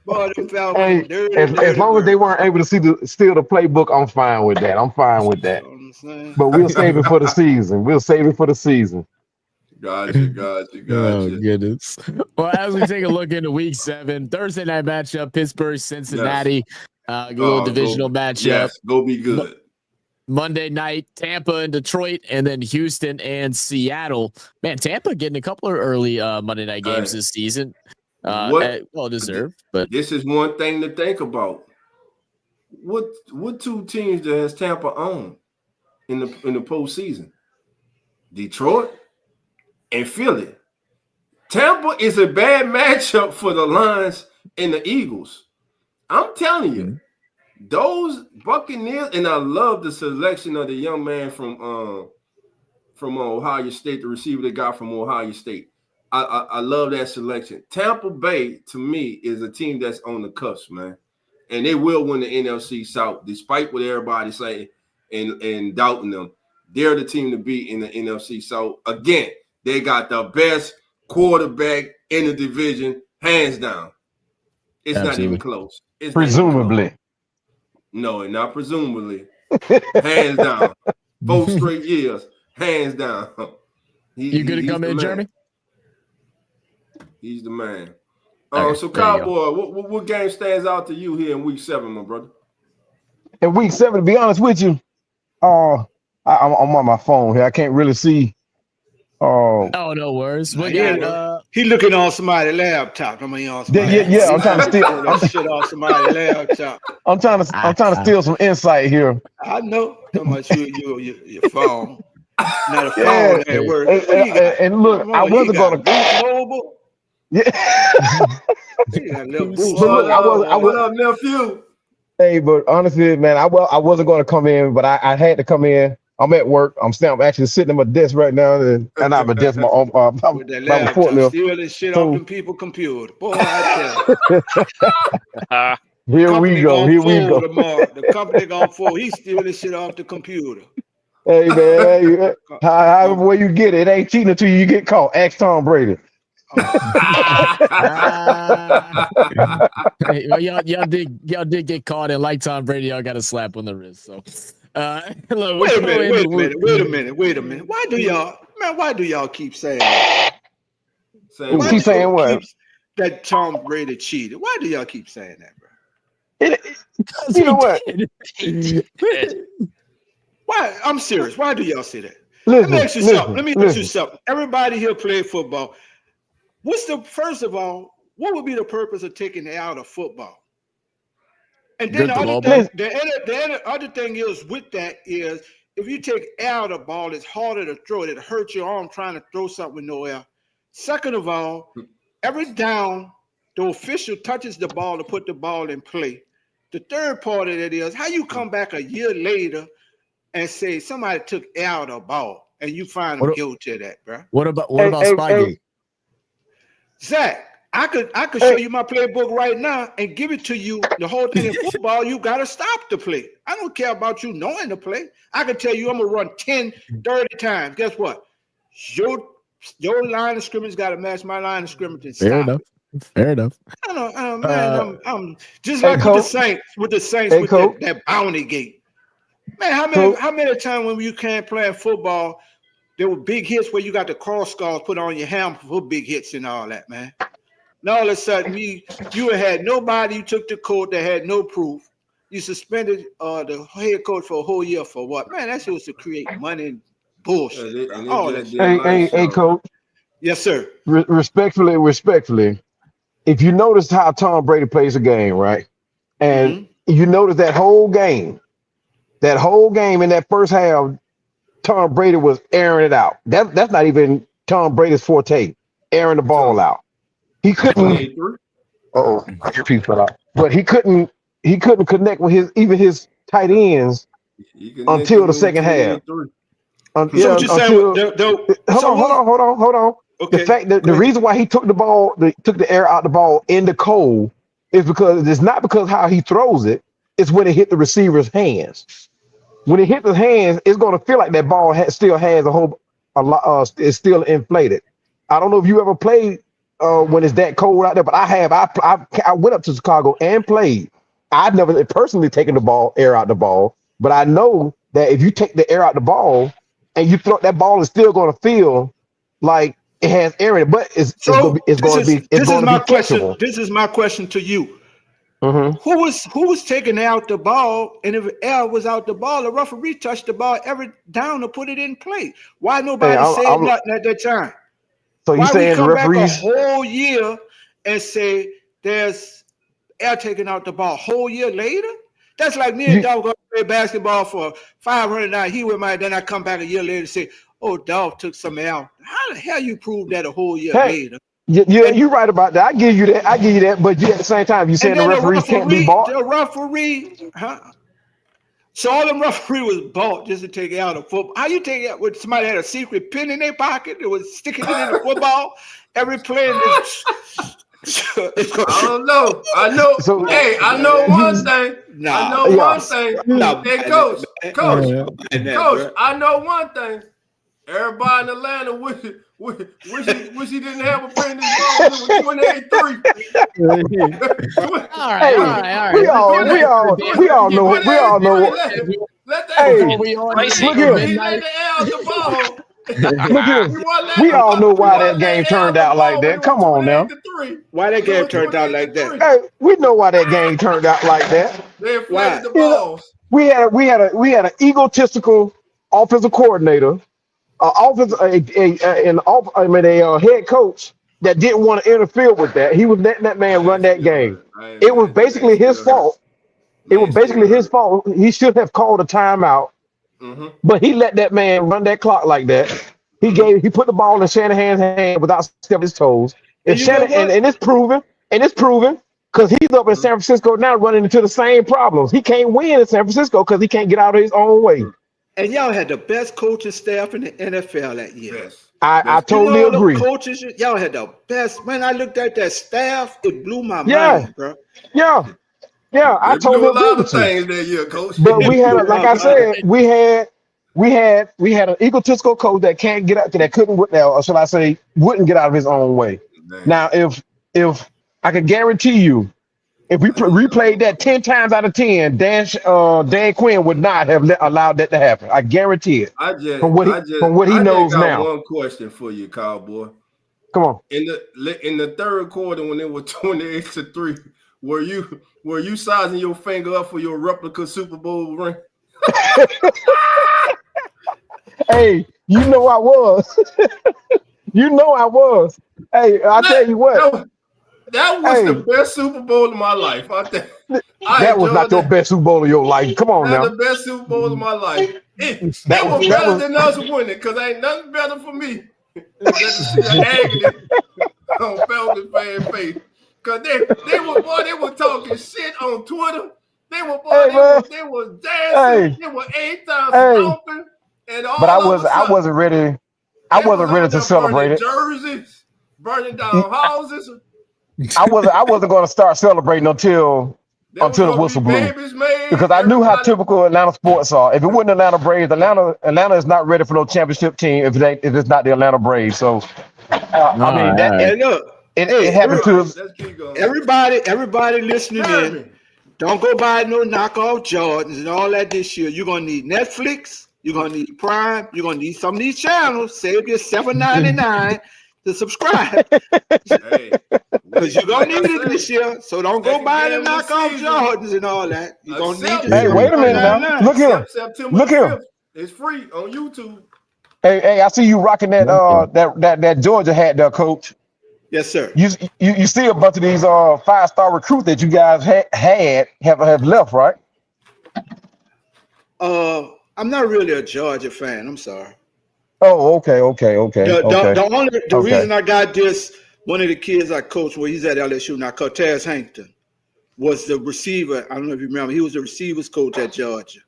Boy, as long as they weren't able to steal the playbook, I'm fine with that. But we'll save it for the season. Gotcha. Oh, goodness. Well, as we take a look into week 7, Thursday night matchup, Pittsburgh, Cincinnati, divisional matchup. Yes, go be good. Monday night, Tampa and Detroit, and then Houston and Seattle. Man, Tampa getting a couple of early Monday night games this season. Well deserved, but this is one thing to think about. What two teams that has Tampa on in the postseason? Detroit and Philly. Tampa is a bad matchup for the Lions and the Eagles. I'm telling you, those Buccaneers, and I love the selection of the young man from Ohio State, the receiver they got from Ohio State. I love that selection. Tampa Bay, to me, is a team that's on the cusp, man. And they will win the NFC South, despite what everybody's saying and doubting them. They're the team to beat in the NFC South. Again, they got the best quarterback in the division, hands down. It's not even close. Presumably. No, not presumably. Hands down. 4 straight years, hands down. You good to come in, Jeremy? He's the man. So Cowboy, what game stands out to you here in week 7, my brother? In week 7, to be honest with you, I'm on my phone here. I can't really see. Oh, no worries. He looking on somebody's laptop. I'm trying to steal that shit off somebody's laptop. I'm trying to steal some insight here. I know how much your phone. Not a phone that works. And look, I wasn't gonna mobile. Yeah. What up, nephew? Hey, but honestly, man, I wasn't going to come in, but I had to come in. I'm at work. I'm actually sitting at my desk right now, and I'm at my desk. With that laptop, stealing shit off them people's computer. Boy, I tell you. Here we go. Tomorrow. The company gonna fall. He's stealing shit off the computer. Hey, man, however way you get it ain't cheating until you get caught. Ask Tom Brady. Y'all did get caught, and like Tom Brady, y'all got a slap on the wrist. So, look, wait a minute. Why do y'all keep saying that? Keep saying what? That Tom Brady cheated. Why do y'all keep saying that, bro? You know what? Why? I'm serious. Why do y'all say that? Listen, Let me ask you something. Everybody here play football. First of all, what would be the purpose of taking it out of football? And then the other thing is with that is if you take air out of the ball, it's harder to throw it. It hurts your arm trying to throw something with no air. Second of all, every down, the official touches the ball to put the ball in play. The third part of it is how you come back a year later and say somebody took air out of the ball and you find them guilty of that, bro. What about Spygate? Zach, I could show you my playbook right now and give it to you. The whole thing in football, you got to stop the play. I don't care about you knowing the play. I can tell you I'm going to run 10, 30 times. Guess what? Your line of scrimmage got to match my line of scrimmage. And Fair enough. Fair enough. I don't know, man. I'm just like with the Saints with that bounty gate. Man, how many times when you can't play football, there were big hits where you got the cross scars put on your helmet for big hits and all that, man. And all of a sudden, you had nobody. You took the court that had no proof. You suspended the head coach for a whole year for what? Man, that's supposed to create money and bullshit. Hey, coach. Yes, sir. Respectfully, if you notice how Tom Brady plays a game, right? And you notice that whole game in that first half, Tom Brady was airing it out. That's not even Tom Brady's forte, airing the ball out. He couldn't. I hear people fell out. But he couldn't connect with his tight ends until the second half. Hold on. Okay. The fact that the reason why he took the air out the ball in the cold is because it's not because how he throws it. It's when it hit the receiver's hands. When it hits his hands, it's going to feel like that ball still has a lot. It's still inflated. I don't know if you ever played when it's that cold out there, but I have. I went up to Chicago and played. I've never personally taken the air out the ball, but I know that if you take the air out the ball and you throw that ball, is still going to feel like it has air in it, but it's going to be catchable. This is my question to you. Who was taking out the ball? And if air was out the ball, the referee touched the ball every down to put it in play. Why nobody said nothing at that time? So you saying the referees back a whole year and say there's air taking out the ball a whole year later? That's like me and Dog going to play basketball for $500. He with my, then I come back a year later and say, "Oh, Dog took some air." How the hell you prove that a whole year later? Yeah, you're right about that. I give you that. But at the same time, you saying the referees can't be bought. The referee, So all them referee was bought just to take it out of football. How you take it when somebody had a secret pin in their pocket that was sticking it in the football? Every play in this. I don't know. I know. So, hey, I know one thing. One thing. Hey, coach. I know one thing. Everybody in Atlanta wish he didn't have a friend in ball with 28-3. All right. We all know. We all know why that game turned out like that. Come on now. Why that game turned out like that? Hey, we know why that game turned out like that. They inflated the balls. We had an egotistical offensive coordinator. A head coach that didn't want to interfere with that. He was letting that man run that game. It was basically his fault. He should have called a timeout, but he let that man run that clock like that. He put the ball in Shanahan's hand without stepping his toes. And it's proven because he's up in San Francisco now running into the same problems. He can't win in San Francisco because he can't get out of his own way. And y'all had the best coaching staff in the NFL that year. Yes. I totally agree. Coaches, y'all had the best. When I looked at that staff, it blew my mind, bro. Yeah, I totally agree with you. Things that year, coach. But we had, like I said, we had an egotistical coach that can't get out, that couldn't, or shall I say, wouldn't get out of his own way. Man. Now, if I can guarantee you, if we replayed that 10 times out of 10, Dan Quinn would not have allowed that to happen. I guarantee it. From what he knows now. One question for you, Cowboy. Come on. In the third quarter, when it was 28-3, were you sizing your finger up for your replica Super Bowl ring? Hey, you know I was. You know I was. Hey, I tell you what. That was the best Super Bowl of my life. That was not your best Super Bowl of your life. Come on now. The best Super Bowl of my life. It was better than us winning because ain't nothing better for me than to see the agony on Falcons fan face. Because they were talking shit on Twitter. They were dancing. They were 8 times stomping. And all but I wasn't ready. I wasn't ready to celebrate it. Jerseys, burning down houses. I wasn't going to start celebrating until the whistle blew, because I knew how typical Atlanta sports are. If it wasn't Atlanta Braves, Atlanta is not ready for no championship team if it's not the Atlanta Braves. So I mean, it happened to us. Everybody listening in, don't go buy no knockoff Jordans and all that this year. You're gonna need Netflix. You're gonna need Prime. You're gonna need some of these channels. Save your $7.99 to subscribe. Because you're gonna need it this year. So don't go buy the knockoff Jordans and all that. You're gonna need it. Hey, wait a minute now. Look here. Look here. It's free on YouTube. Hey, I see you rocking that Georgia hat there, Coach. Yes, sir. You see a bunch of these 5-star recruits that you guys have left, right? I'm not really a Georgia fan. I'm sorry. Oh, okay. The reason I got this, one of the kids I coached, where he's at LSU now, Cortez Hankton, was the receiver. I don't know if you remember. He was the receivers coach at Georgia.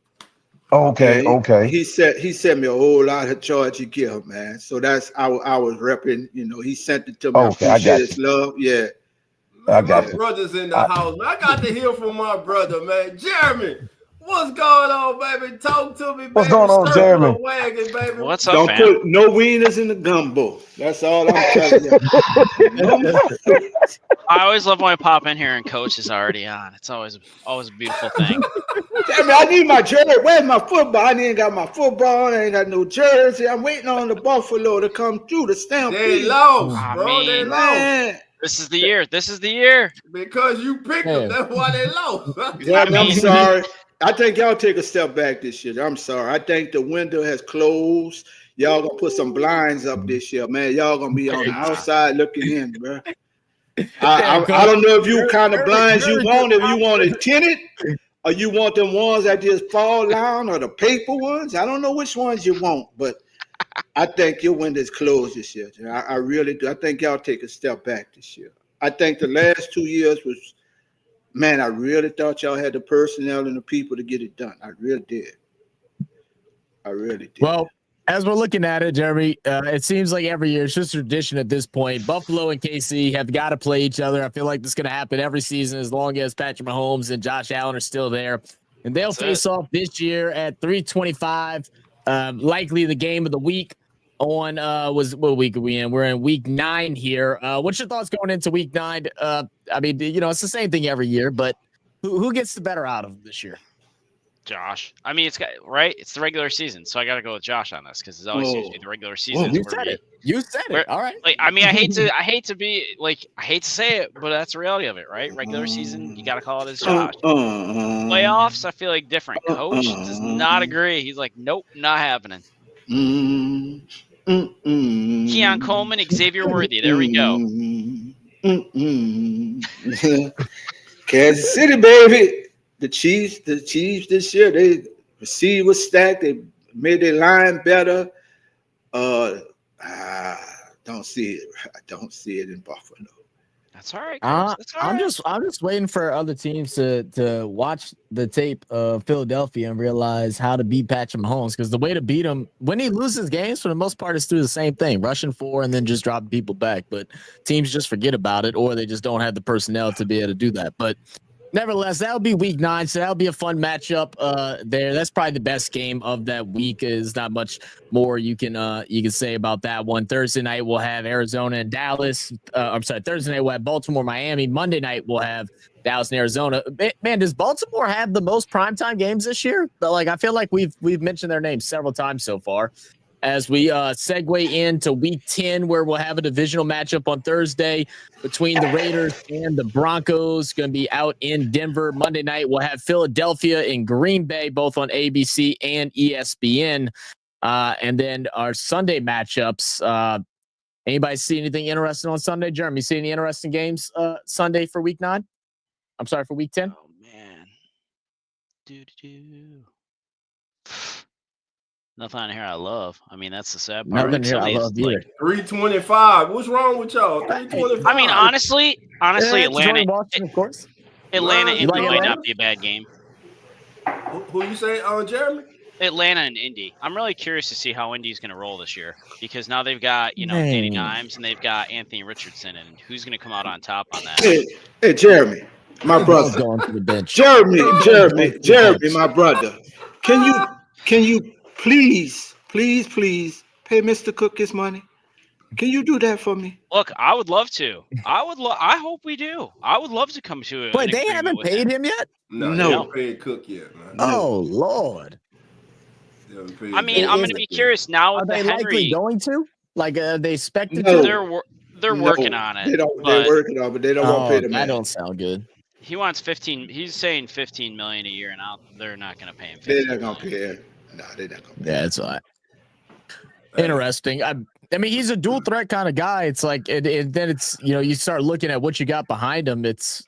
Okay. He sent me a whole lot of Georgia gear, man. So that's I was repping. You know, he sent it to me. Okay, I got his love. Yeah. My brother's in the house, man. I got to hear from my brother, man. Jeremy, what's going on, baby? Talk to me, baby. What's going on, Jeremy? Wagon, baby. What's up, Don't fam? put no wieners in the gumbo. That's all I'm telling you. I always love when I pop in here and Coach is already on. It's always a beautiful thing. I need my jersey. Where's my football? I ain't got my football. I ain't got no jersey. I'm waiting on the Buffalo to come through the Stampede. They lost, bro. They lost. This is the year. Because you picked them. That's why they lost. I'm sorry. I think y'all take a step back this year. I'm sorry. I think the window has closed. Y'all gonna put some blinds up this year, man. Y'all gonna be on the outside looking in, bro. I don't know if you kind of blinds you want. If you want it tinted, or you want them ones that just fall down, or the paper ones. I don't know which ones you want, but I think your window's closed this year. I really do. I think y'all take a step back this year. I think the last 2 years was, man, I really thought y'all had the personnel and the people to get it done. I really did. Well, as we're looking at it, Jeremy, it seems like every year it's just tradition at this point. Buffalo and KC have got to play each other. I feel like this is going to happen every season as long as Patrick Mahomes and Josh Allen are still there. And they'll face off this year at 3:25. Likely the game of the week on what week are we in? We're in week 9 here. What's your thoughts going into week 9? I mean, it's the same thing every year, but who gets the better out of them this year? Josh. I mean, it's the regular season, so I got to go with Josh on this because it's always usually the regular season. You said it. All right. Like, I mean, I hate to say it, but that's the reality of it, right? Regular season, you got to call it as Josh. Playoffs, I feel like different. Coach does not agree. He's like, nope, not happening. Keon Coleman, Xavier Worthy. There we go. Kansas City, baby. The Chiefs this year, they receiver stacked. They made their line better. I don't see it. I don't see it in Buffalo. That's all right. I'm just waiting for other teams to watch the tape of Philadelphia and realize how to beat Patrick Mahomes, because the way to beat him when he loses games for the most part is through the same thing, rushing 4 and then just dropping people back. But teams just forget about it, or they just don't have the personnel to be able to do that. But nevertheless, that'll be week 9, so that'll be a fun matchup there. That's probably the best game of that week. Is not much more you can say about that one. Thursday night we'll have Arizona and Dallas. Thursday night we'll have Baltimore, Miami. Monday night we'll have Dallas and Arizona. Man, does Baltimore have the most primetime games this year? But I feel like we've mentioned their names several times so far. as we segue into week 10, where we'll have a divisional matchup on Thursday between the Raiders and the Broncos. Going to be out in Denver. Monday night, we'll have Philadelphia and Green Bay, both on ABC and ESPN. And then our Sunday matchups. Anybody see anything interesting on Sunday? Jeremy, see any interesting games Sunday for week 9? I'm sorry, for week 10? Oh, man. Nothing on here I love. I mean, that's the sad part. Nothing here I love either. 325. What's wrong with y'all? 325. I mean, honestly, Atlanta, Boston, of course. Atlanta, You Indy like might Atlanta? not be a bad game. Who you say, Jeremy? Atlanta and Indy. I'm really curious to see how Indy's going to roll this year because now they've got, Danny Dimes and they've got Anthony Richardson, and who's going to come out on top on that? Hey, Jeremy, my brother. Going to the bench. Jeremy, my brother. Can you please pay Mr. Cook his money? Can you do that for me? Look, I would love to. I hope we do. I would love to come to it. But they haven't paid him yet? No, they haven't paid Cook yet, man. Oh, Lord. I mean, I'm going to be curious now. Are they likely going to? Like, are they expected No. to? They're working on it. They're working on it, but they don't want to pay the man. That don't sound good. He wants 15. He's saying $15 million a year, and they're not going to pay him. They're not going to pay him. No, they're not going to pay him. Yeah, it's all right. Interesting. I mean, he's a dual threat kind of guy. It's like, then it's, you start looking at what you got behind him. It's,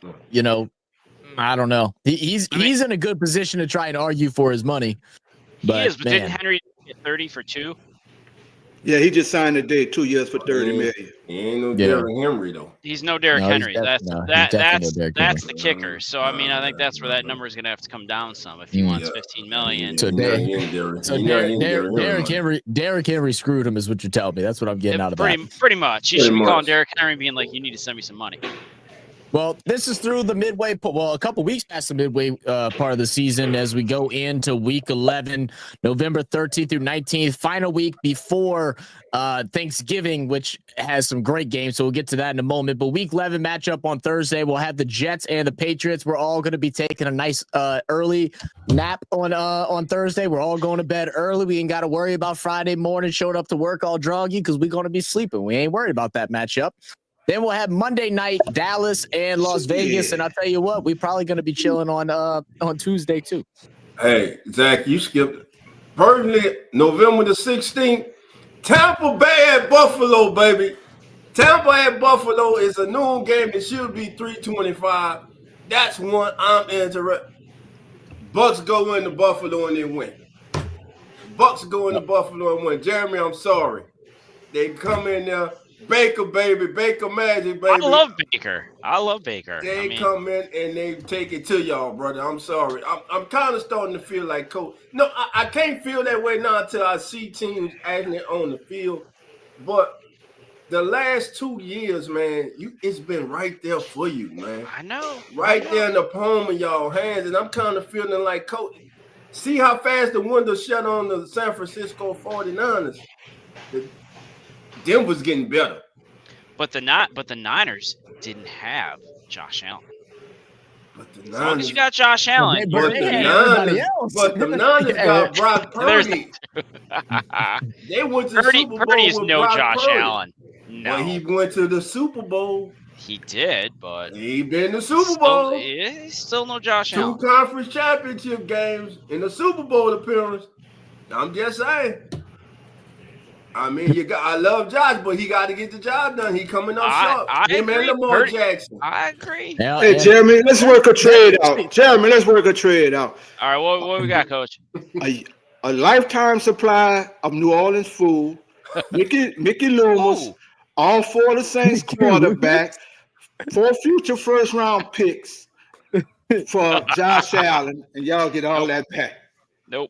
I don't know. He's in a good position to try and argue for his money. But didn't Henry get 30 for 2? Yeah, he just signed today 2 years for $30 million. He ain't no Derrick Henry though. He's no Derrick Henry. That's the kicker. Henry. So I mean, I think that's where that number is going to have to come down some if he wants $15 million. So Derrick Henry screwed him, is what you're telling me. That's what I'm getting out of that. Pretty much. You should be calling Derrick Henry, being like, "You need to send me some money." Well, this is through the midway. Well, a couple weeks past the midway part of the season as we go into week 11, November 13th through 19th, final week before Thanksgiving, which has some great games. So we'll get to that in a moment. But week 11 matchup on Thursday, we'll have the Jets and the Patriots. We're all going to be taking a nice early nap on Thursday. We're all going to bed early. We ain't got to worry about Friday morning showing up to work all druggy because we're going to be sleeping. We ain't worried about that matchup. Then we'll have Monday night, Dallas and Las Vegas. And I'll tell you what, we're probably going to be chilling on Tuesday, too. Hey, Zach, you skipped personally November the 16th. Tampa Bay at Buffalo, baby. Tampa at Buffalo is a noon game. It should be 325. That's one I'm interested. Bucks go into Buffalo and they win. Bucks go into Buffalo and win. Jeremy, I'm sorry. They come in there. Baker, baby. Baker magic, baby. I love Baker. They come in and they take it to y'all, brother. I'm sorry. I'm kind of starting to feel like coach. No, I can't feel that way now until I see teams actually on the field. But the last 2 years, man, it's been right there for you, man. I know. Right there in the palm of y'all hands. And I'm kind of feeling like, coach, see how fast the window shut on the San Francisco 49ers. Denver's getting better. But the Niners didn't have Josh Allen. As long as you got Josh Allen, but the Niners got Brock Purdy. They went to the Super Bowl Purdy is with no Brock Josh Purdy. Allen. No. Well, he went to the Super Bowl. He did, but he been in the Super Bowl. He's still no Josh Allen. 2 conference championship games in the Super Bowl appearance. I'm just saying. I mean, I love Josh, but he got to get the job done. He coming up short. Him and Lamar Jackson. I agree. Hey, Jeremy, let's work a trade out. Jeremy, let's work a trade out. All right, what we got, Coach? A lifetime supply of New Orleans food. Mickey Loomis, all 4 of the Saints quarterbacks, 4 future first-round picks for Josh Allen, and y'all get all that back. Nope.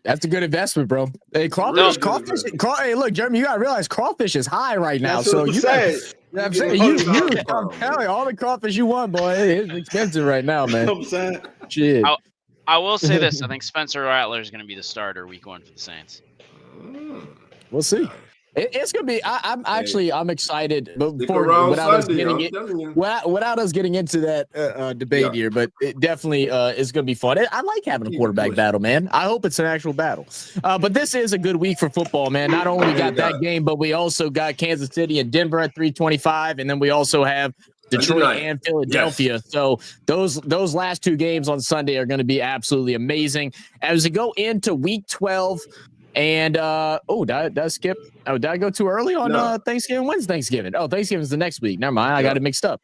That's a good investment, bro. Hey, crawfish. Hey, look, Jeremy, you gotta realize crawfish is high right now. That's so what I'm telling you, all the crawfish you want, boy, it's expensive right now, man. Shit. I will say this: I think Spencer Rattler is going to be the starter week 1 for the Saints. We'll see. It's gonna be. I'm excited. But without us getting into that debate here, but it definitely is gonna be fun. I like having a quarterback battle, man. I hope it's an actual battle. But this is a good week for football, man. Not only we got that game, but we also got Kansas City and Denver at 3:25, and then we also have Detroit and Philadelphia. Yes. So those last two games on Sunday are going to be absolutely amazing. As we go into week 12. And did I skip? Oh, did I go too early on Thanksgiving? When's Thanksgiving? Oh, Thanksgiving's the next week. Never mind, I got it mixed up.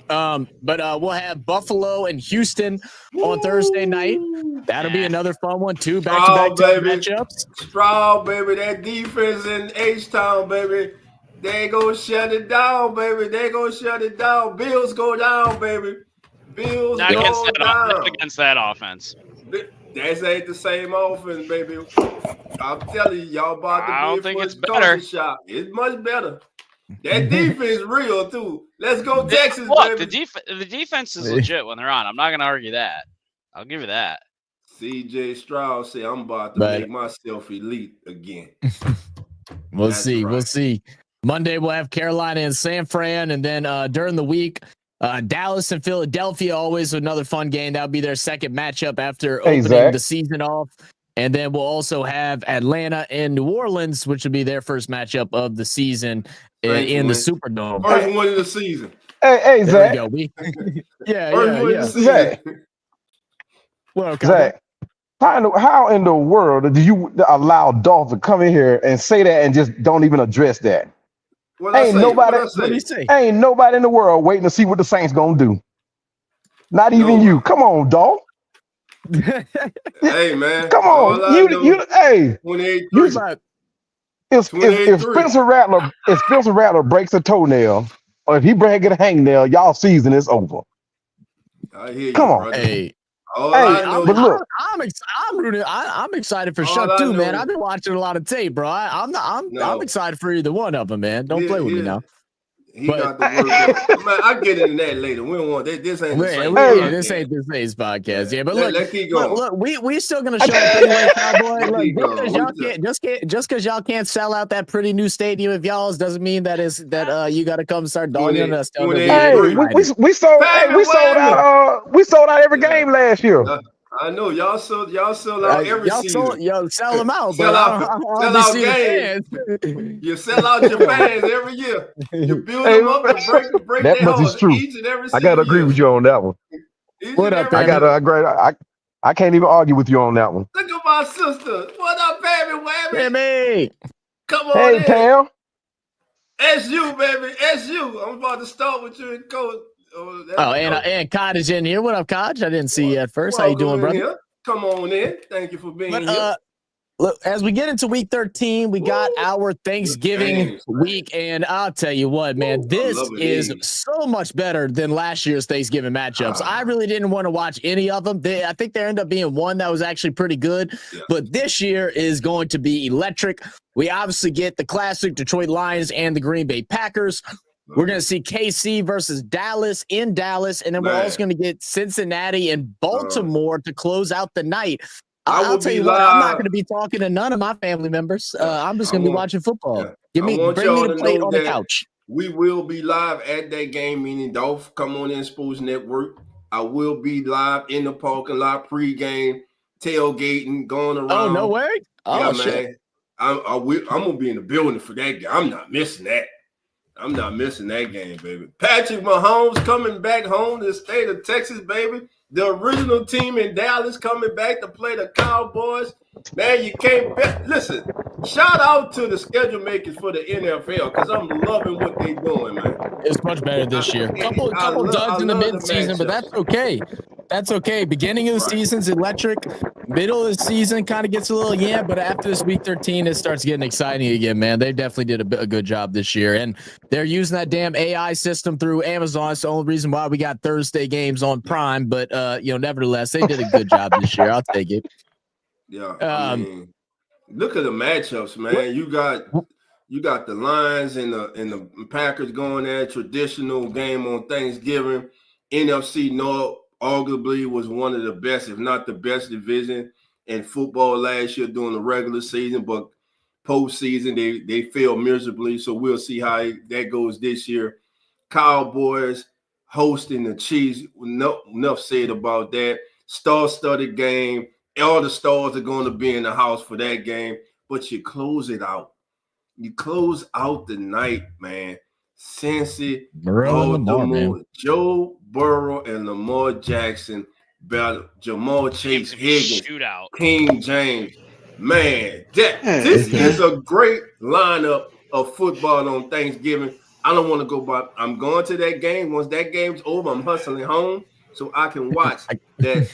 But we'll have Buffalo and Houston on Thursday night. That'll be another fun one too. Back-to-back matchups. Stroud, baby, that defense in H-Town, baby. They gonna shut it down, baby. They gonna shut it down. Bills go down, baby. Bills not go down. Not against that offense. That ain't the same offense, baby. I'm telling you, y'all about to be. I don't think it's better. Shop. It's much better. That defense real too. Let's go Texas, look, baby. The defense is legit when they're on. I'm not gonna argue that. I'll give you that. CJ Stroud said, "I'm about to make myself elite again." We'll see. Right. We'll see. Monday we'll have Carolina and San Fran, and then during the week. Dallas and Philadelphia, always another fun game. That'll be their second matchup after opening the season off. And then we'll also have Atlanta and New Orleans, which will be their first matchup of the season in the Superdome. First one of the season. Hey, Zach. There we go. yeah. Zach. Well, Zach, how in the world do you allow Dolph to come in here and say that and just don't even address that? Ain't nobody in the world waiting to see what the Saints gonna do. Not even you. Come on, dog. Hey man, come on. If Spencer Rattler breaks a toenail, or if he get a hangnail, y'all season is over. I hear you, come on, brother. Hey. But look, I'm excited for Shuck too, man. I've been watching a lot of tape, bro. I'm excited for either one of them, man. Don't play with me now. Got the word. Man, I'll get into that later. We don't want this ain't the same. This ain't the Saints podcast. Yeah, but let's keep going. Look, we still gonna show up anyway, Cowboy. Just because y'all can't sell out that pretty new stadium of y'all's doesn't mean that you got to come start dogging us. We sold out every game last year. I know y'all sold out every season. Y'all sell them out. Sell out games. You sell out your fans every year. You build them up and break that much is true. Each and every I gotta agree with you on that one. What up, I gotta agree. I can't even argue with you on that one. Look at my sister. What up, baby? Whammy. Come on. Hey, Pam. SU, baby. SU. I'm about to start with you and Coach. And Cottage in here. What up, Cottage? I didn't see you at first. How you doing, brother? Here. Come on in. Thank you for being here. Look, as we get into week 13, we got our Thanksgiving week, and I'll tell you what, man, this is so much better than last year's Thanksgiving matchups. I really didn't want to watch any of them. I think there ended up being one that was actually pretty good, but this year is going to be electric. We obviously get the classic Detroit Lions and the Green Bay Packers. We're going to see KC versus Dallas in Dallas, and then we're also going to get Cincinnati and Baltimore to close out the night. I'll tell you what, I'm not going to be talking to none of my family members. I'm just going to be watching football. Bring me the plate on the couch. We will be live at that game, meaning Dolph, come on in Sports Network. I will be live in the parking lot, pregame, tailgating, going around. Oh, no way? Oh, yeah, shit. Man. I'm going to be in the building for that game. I'm not missing that. I'm not missing that game, baby. Patrick Mahomes coming back home to the state of Texas, baby. The original team in Dallas coming back to play the Cowboys. Man, you can't bet. Listen, shout out to the schedule makers for the NFL because I'm loving what they're doing, man. It's much better this year. Couple duds in the mid-season, but that's okay. That's okay. Beginning of the season's electric. Middle of the season kind of gets a little but after this week 13, it starts getting exciting again, man. They definitely did a good job this year, and they're using that damn AI system through Amazon. It's the only reason why we got Thursday games on Prime, but nevertheless, they did a good job this year. I'll take it. Yeah. I mean, look at the matchups, man. You got the Lions and the Packers going there. Traditional game on Thanksgiving. NFC North arguably was one of the best, if not the best division in football last year during the regular season. But postseason. They failed miserably, so we'll see how that goes this year. Cowboys hosting the Chiefs. Enough said about that. Star-studded game. All the stars are going to be in the house for that game, but you close it out. You close out the night, man. Cincy, Baltimore, Joe Burrow, and Lamar Jackson battle Jamal Chase, Higgins, King James. Man, this is a great lineup of football on Thanksgiving. I don't want to go by. I'm going to that game. Once that game's over, I'm hustling home so I can watch that.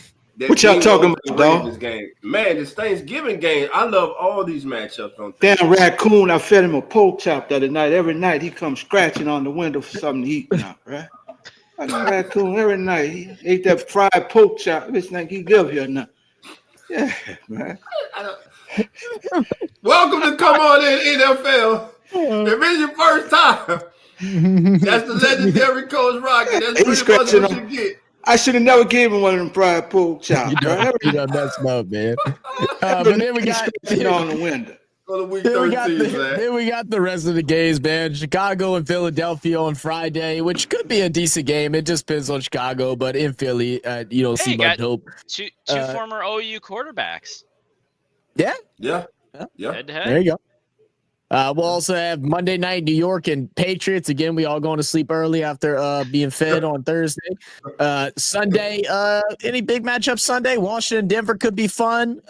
What y'all talking about, dog? This game, man, this Thanksgiving game. I love all these matchups on. Damn raccoon! I fed him a pork chop the other night. Every night he comes scratching on the window for something to eat now, right? Like a raccoon every night. He ate that fried pork chop. This thing he live here now. Yeah, man. Welcome to Come On In NFL. If it's your first time, that's the legendary Coach Rocket. That's pretty much what you get. I should have never gave him one of them fried pork chops. You done messed up, man. But then we got on the window. Then we got the rest of the games, man. Chicago and Philadelphia on Friday, which could be a decent game. It just depends on Chicago, but in Philly, you don't see much hope. Two former OU quarterbacks. Yeah. Head to head. There you go. We'll also have Monday night, New York and Patriots. Again, we all going to sleep early after being fed on Thursday. Sunday, any big matchups Sunday? Washington, Denver could be fun.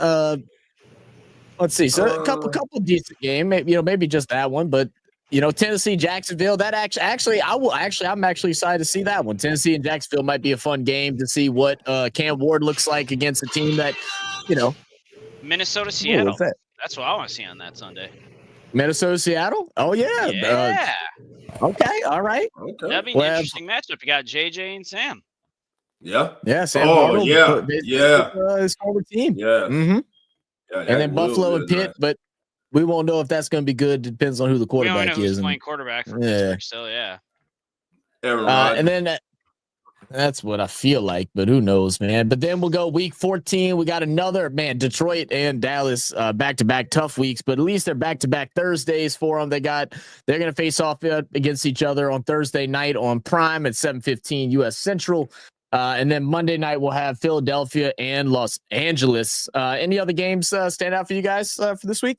Let's see. So a couple decent game. Maybe just that one, but Tennessee, Jacksonville. That I'm actually excited to see that one. Tennessee and Jacksonville might be a fun game to see what Cam Ward looks like against a team that, Minnesota, Seattle. That's what I want to see on that Sunday. Minnesota, Seattle? Oh, yeah. Yeah. Okay. All right. Okay. That'd be an interesting matchup. You got JJ and Sam. Yeah. Yeah. Sam Arnold, his former team. Yeah. Mm-hmm. And then Buffalo and Pitt, but we won't know if that's going to be good. Depends on who the quarterback is. Who's playing quarterback for Pittsburgh still, yeah. And then that's what I feel like, but who knows, man. But then we'll go week 14. We got another, Detroit and Dallas back-to-back tough weeks, but at least they're back-to-back Thursdays for them. They're going to face off against each other on Thursday night on Prime at 7:15 U.S. Central. And then Monday night we'll have Philadelphia and Los Angeles. Any other games stand out for you guys for this week?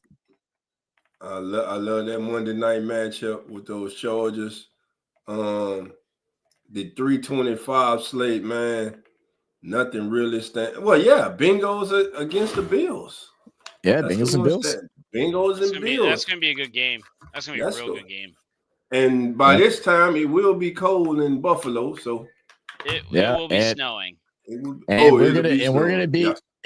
I love that Monday night matchup with those Chargers. The 325 slate, man, nothing really Well, yeah, Bengals against the Bills. Yeah, Bengals and Bills. Bengals and Bills. That's going to be a good game. That's going to be a real good game. And by this time, it will be cold in Buffalo, so it will be snowing.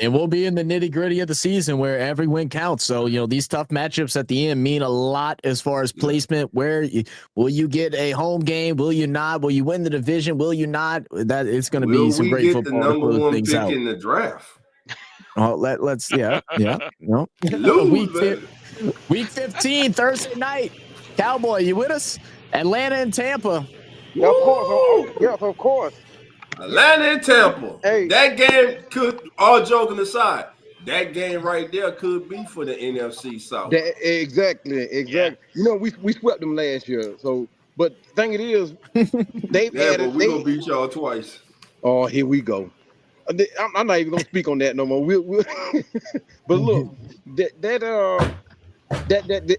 We'll be in the nitty-gritty of the season where every win counts. So, these tough matchups at the end mean a lot as far as placement. Will you get a home game? Will you not? Will you win the division? Will you not? That it's going to be some great football. The number one pick in the draft. Oh, let's no. Week 15, Thursday night. Cowboy, you with us? Atlanta and Tampa. Yeah, of course. Yes, of course. Atlanta and Tampa. Hey. That game could, all joking aside, that game right there could be for the NFC South. Exactly. Yeah. We swept them last year. So, but the thing it is, they've added. But we're going to beat y'all twice. Oh, here we go. I'm not even going to speak on that no more. We'll but look, the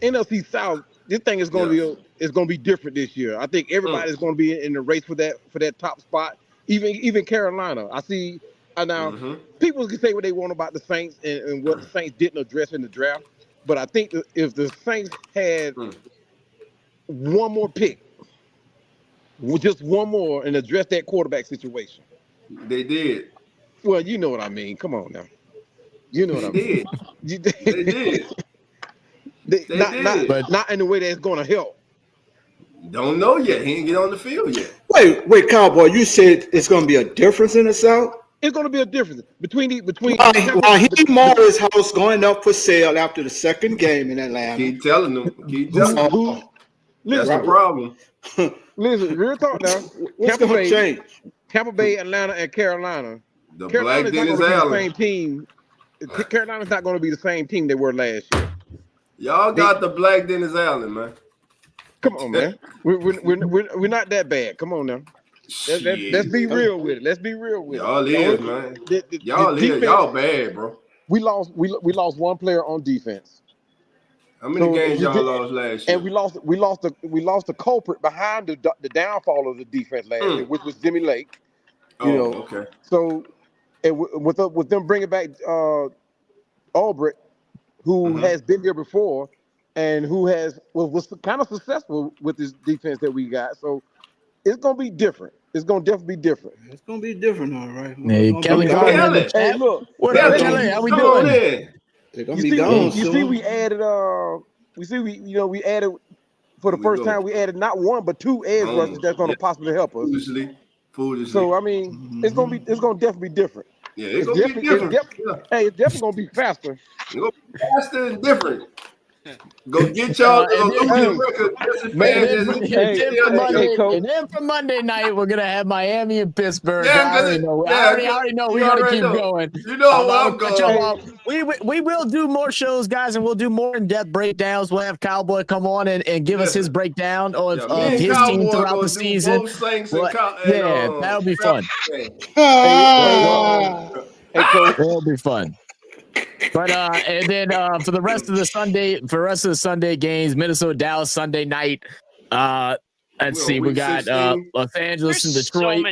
NFC South, this thing is going to be different this year. I think everybody's going to be in the race for that top spot. Even Carolina, I see now. People can say what they want about the Saints and what the Saints didn't address in the draft, but I think if the Saints had one more pick, just one more, and address that quarterback situation, they did. Well, you know what I mean. Come on now, you know what I mean. They did. Not in the way that's going to help. Don't know yet. He didn't get on the field yet. Wait, Cowboy. You said it's going to be a difference in the South? It's going to be a difference between Raheem Morris' house going up for sale after the second game in Atlanta. Keep telling them. That's the problem. Listen, real talk now. What's going to change? Tampa Bay, Atlanta, and Carolina. Carolina's not going to be the same team. Carolina's not going to be the same team they were last year. Y'all got the black Dennis Allen, man. Come on, man. We're not that bad. Come on now. Let's be real with it. Let's be real with y'all it. Is, man. Y'all bad, bro. We lost one player on defense. How many games y'all lost last year? And we lost the culprit behind the downfall of the defense last year, which was Jimmy Lake. Okay. So, and with them bringing back Albrecht, who has been here before, and who was kind of successful with this defense that we got. So it's gonna be different. It's gonna definitely be different. It's gonna be different, all right. Hey, Kelly, hey, look, what up, Kelly? How we doing? They're gonna be gone soon. You see, we added. We added for the first time. We added not one but two edge rushers that's gonna possibly help us. Foolishly. So I mean, it's gonna definitely be different. Yeah, it's gonna be different. Hey, it's definitely gonna be faster. It's gonna be faster and different. Go get y'all. And then for Monday night, we're gonna have Miami and Pittsburgh. I already know we're gonna keep going. You know I'm going. We will do more shows, guys, and we'll do more in-depth breakdowns. We'll have Cowboy come on and give us his breakdown of his team throughout the season. That'll be fun. It'll be fun. But and then for the rest of the Sunday games, Minnesota, Dallas Sunday night. Let's see, we got Los Angeles and Detroit.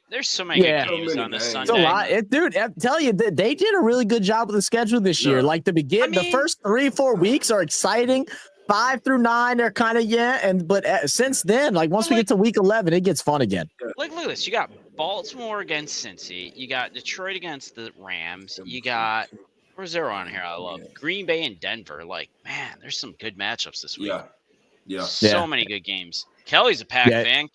There's so many good games on the Sunday. It's a lot, dude. I tell you, they did a really good job with the schedule this year. Like the first 3-4 weeks are exciting. 5 through 9 are kind of but since then, once we get to week 11, it gets fun again. Look at this. You got Baltimore against Cincy. You got Detroit against the Rams. You got. Where's there on here? I love Green Bay and Denver. Man, there's some good matchups this week. Yeah. So many good games. Kelly's a Pack fan.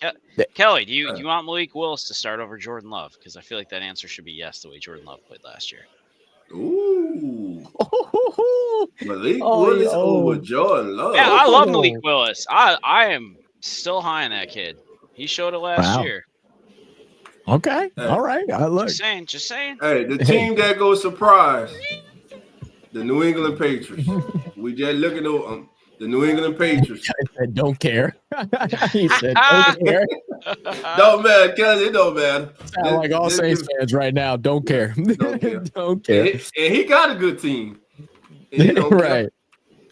Kelly, do you want Malik Willis to start over Jordan Love? Because I feel like that answer should be yes, the way Jordan Love played last year. Ooh. Malik Willis over Jordan Love. Yeah, I love Malik Willis. I am still high on that kid. He showed it last year. Okay. All right. Just saying. Hey, the team that goes surprise. The New England Patriots. We just looking at the New England Patriots. I said, don't care. He said, don't care. Don't matter, cuz it don't matter. Sound like all Saints fans right now. Don't care. Don't care. And he got a good team. Right.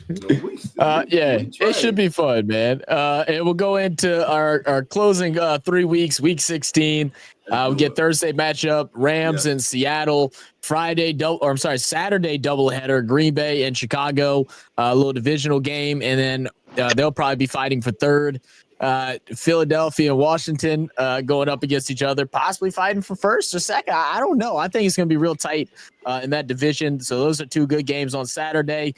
It should be fun, man. And we'll go into our closing 3 weeks, week 16. We get Thursday matchup, Rams in Seattle. Saturday doubleheader, Green Bay and Chicago, a little divisional game, and then they'll probably be fighting for third. Philadelphia and Washington going up against each other, possibly fighting for first or second. I don't know. I think it's going to be real tight in that division. So those are two good games on Saturday.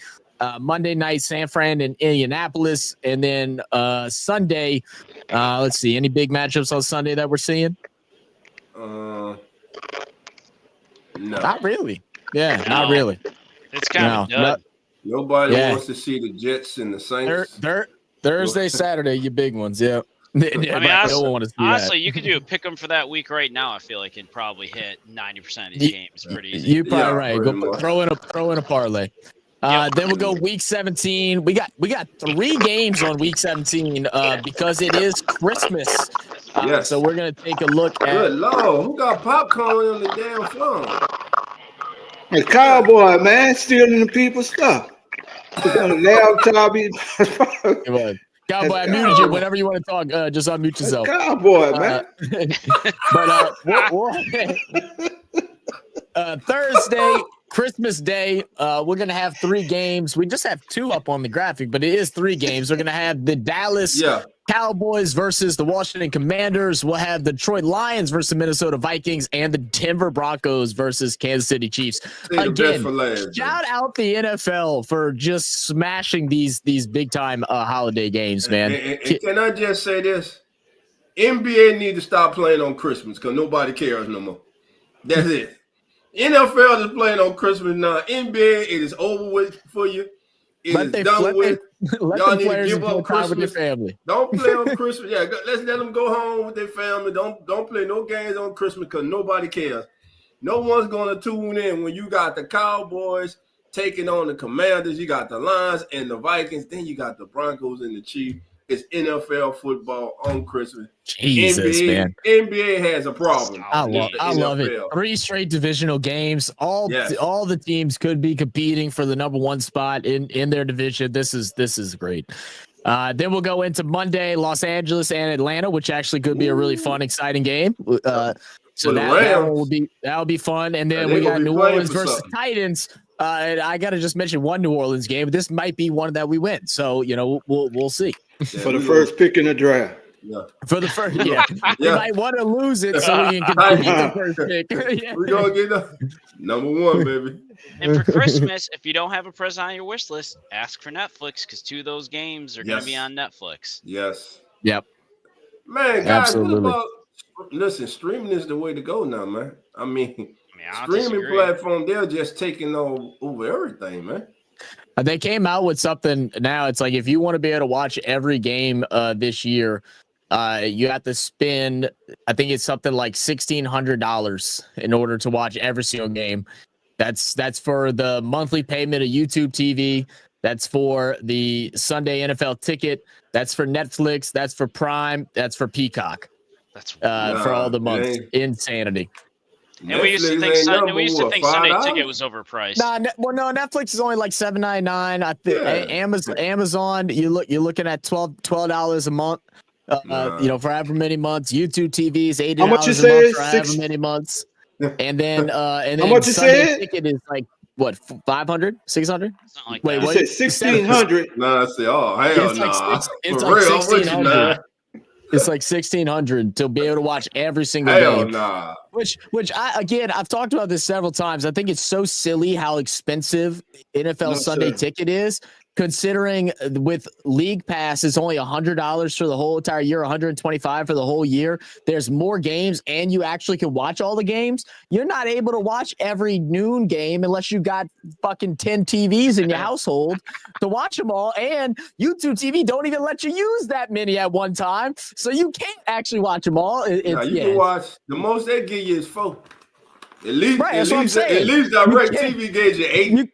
Monday night, San Fran and Indianapolis, and then Sunday. Let's see, any big matchups on Sunday that we're seeing? No, not really. Yeah, not really. It's kind of done. Nobody wants to see the Jets and the Saints. Thursday, Saturday, your big ones. Yeah. Honestly, you could do a pick 'em for that week right now. I feel like it'd probably hit 90% of these games pretty easy. You're probably right. Go throw in a parlay. Then we'll go week 17. We got 3 games on week 17 because it is Christmas. So we're gonna take a look at. Good Lord, who got popcorn on the damn phone? Hey, Cowboy, man, stealing the people's stuff. Cowboy, I muted you. Whenever you want to talk, just unmute yourself. Cowboy, man. Thursday, Christmas Day, we're going to have 3 games. We just have 2 up on the graphic, but it is 3 games. We're going to have the Dallas Cowboys versus the Washington Commanders. We'll have the Detroit Lions versus the Minnesota Vikings and the Denver Broncos versus Kansas City Chiefs. Again, shout out the NFL for just smashing these big-time holiday games, man. And can I just say this? NBA need to stop playing on Christmas because nobody cares no more. That's it. NFL is playing on Christmas now. NBA, it is over with for you. It is done with. Y'all need to give up Christmas. With your family. Don't play on Christmas. Yeah, let's let them go home with their family. Don't play no games on Christmas because nobody cares. No one's going to tune in when you got the Cowboys taking on the Commanders. You got the Lions and the Vikings. Then you got the Broncos and the Chiefs. It's NFL football on Christmas. Jesus, man. NBA has a problem. I love it. 3 straight divisional games. All the teams could be competing for the number 1 spot in their division. This is great. Then we'll go into Monday, Los Angeles and Atlanta, which actually could be a really fun, exciting game. So that'll be fun. And then we got New Orleans versus Titans. And I got to just mention one New Orleans game. This might be one that we win. So, we'll see. For the first pick in the draft. Yeah. For the first, You might want to lose it so we can get the first pick. We're going to get number 1, baby. And for Christmas, if you don't have a present on your wish list, ask for Netflix because 2 of those games are going to be on Netflix. Yes. Yep. Man, guys, listen, streaming is the way to go now, man. I mean streaming platform, they're just taking over everything, man. They came out with something now. It's like if you want to be able to watch every game this year, you have to spend, I think it's something like $1,600 in order to watch every single game. That's for the monthly payment of YouTube TV. That's for the Sunday NFL ticket. That's for Netflix. That's for Prime. That's for Peacock. That's for all the months. Insanity. And we used to think Sunday ticket was overpriced. No, Netflix is only like $7.99. I think Amazon, you're looking at $12 a month. For however many months. YouTube TV is $80 a month for however many months. And then how much you Sunday ticket is like what, 500, 600? Like wait, what? 1,600. No, I say, oh hell no. It's like 1,600. It's like 1,600 to be able to watch every single game. Nah. Which I've talked about this several times. I think it's so silly how expensive NFL Sunday ticket is, considering with League Pass it's only $100 for the whole entire year, $125 for the whole year. There's more games, and you actually can watch all the games. You're not able to watch every noon game unless you got fucking 10 TVs in your household to watch them all. And YouTube TV don't even let you use that many at one time, so you can't actually watch them all. You can watch the most they give you is 4. At least direct TV gauge you 8.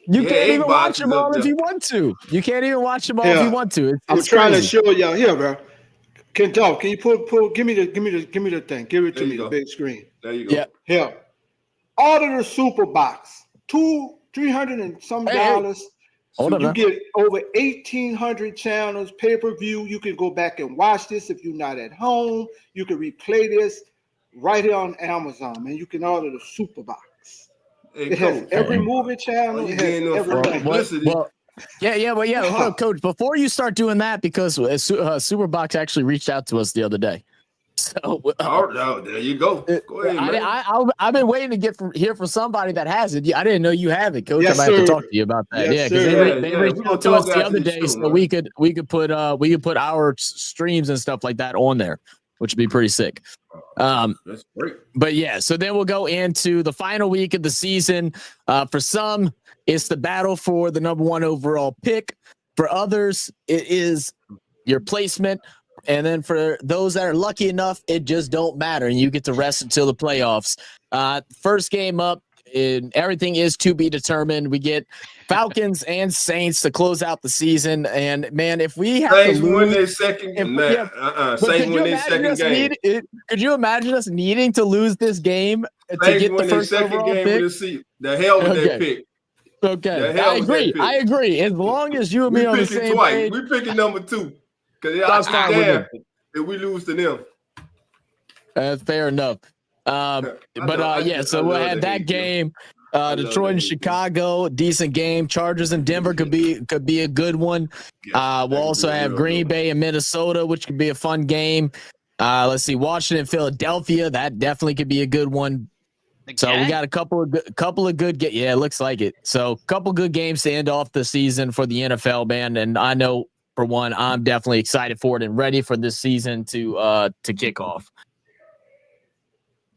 You can't even watch them all if you want to. You can't even watch them all if you want to. I'm trying to show y'all here, bro. Can you pull? Give me the thing. Give it to me, the big screen. There you go. Yeah. Here. Order the super box. $300 and some dollars. So you get over 1,800 channels, pay-per-view. You can go back and watch this if you're not at home. You can replay this right here on Amazon, man. You can order the super box. It has every movie channel. It has everything. Well, hold on, Coach. Before you start doing that, because Superbox actually reached out to us the other day. So there you go. Go ahead, man. I've been waiting to hear from somebody that has it. I didn't know you have it, Coach. Yes, I might have to talk to you about that. Yes, because they reached out to us the other day, so we could put our streams and stuff like that on there, which would be pretty sick. That's great. But so then we'll go into the final week of the season. For some, it's the battle for the number 1 overall pick. For others, it is your placement. And then for those that are lucky enough, it just don't matter, and you get to rest until the playoffs. First game up, and everything is to be determined. We get Falcons and Saints to close out the season. And man, if we have Saints to lose, win their second game. Saints win their second game. Could you imagine us needing to lose this game to get the first overall pick? The hell with that pick. Okay, I agree. As long as you and me on the same page. We picking number 2 because I'll be damned if we lose to them. That's fair enough. So we'll have that game. Detroit and Chicago, decent game. Chargers and Denver could be a good one. We'll also have Green Bay and Minnesota, which could be a fun game. Let's see, Washington, Philadelphia, that definitely could be a good one. So we got a couple of good it looks like it. So a couple good games to end off the season for the NFL, man. And I know for one, I'm definitely excited for it and ready for this season to kick off.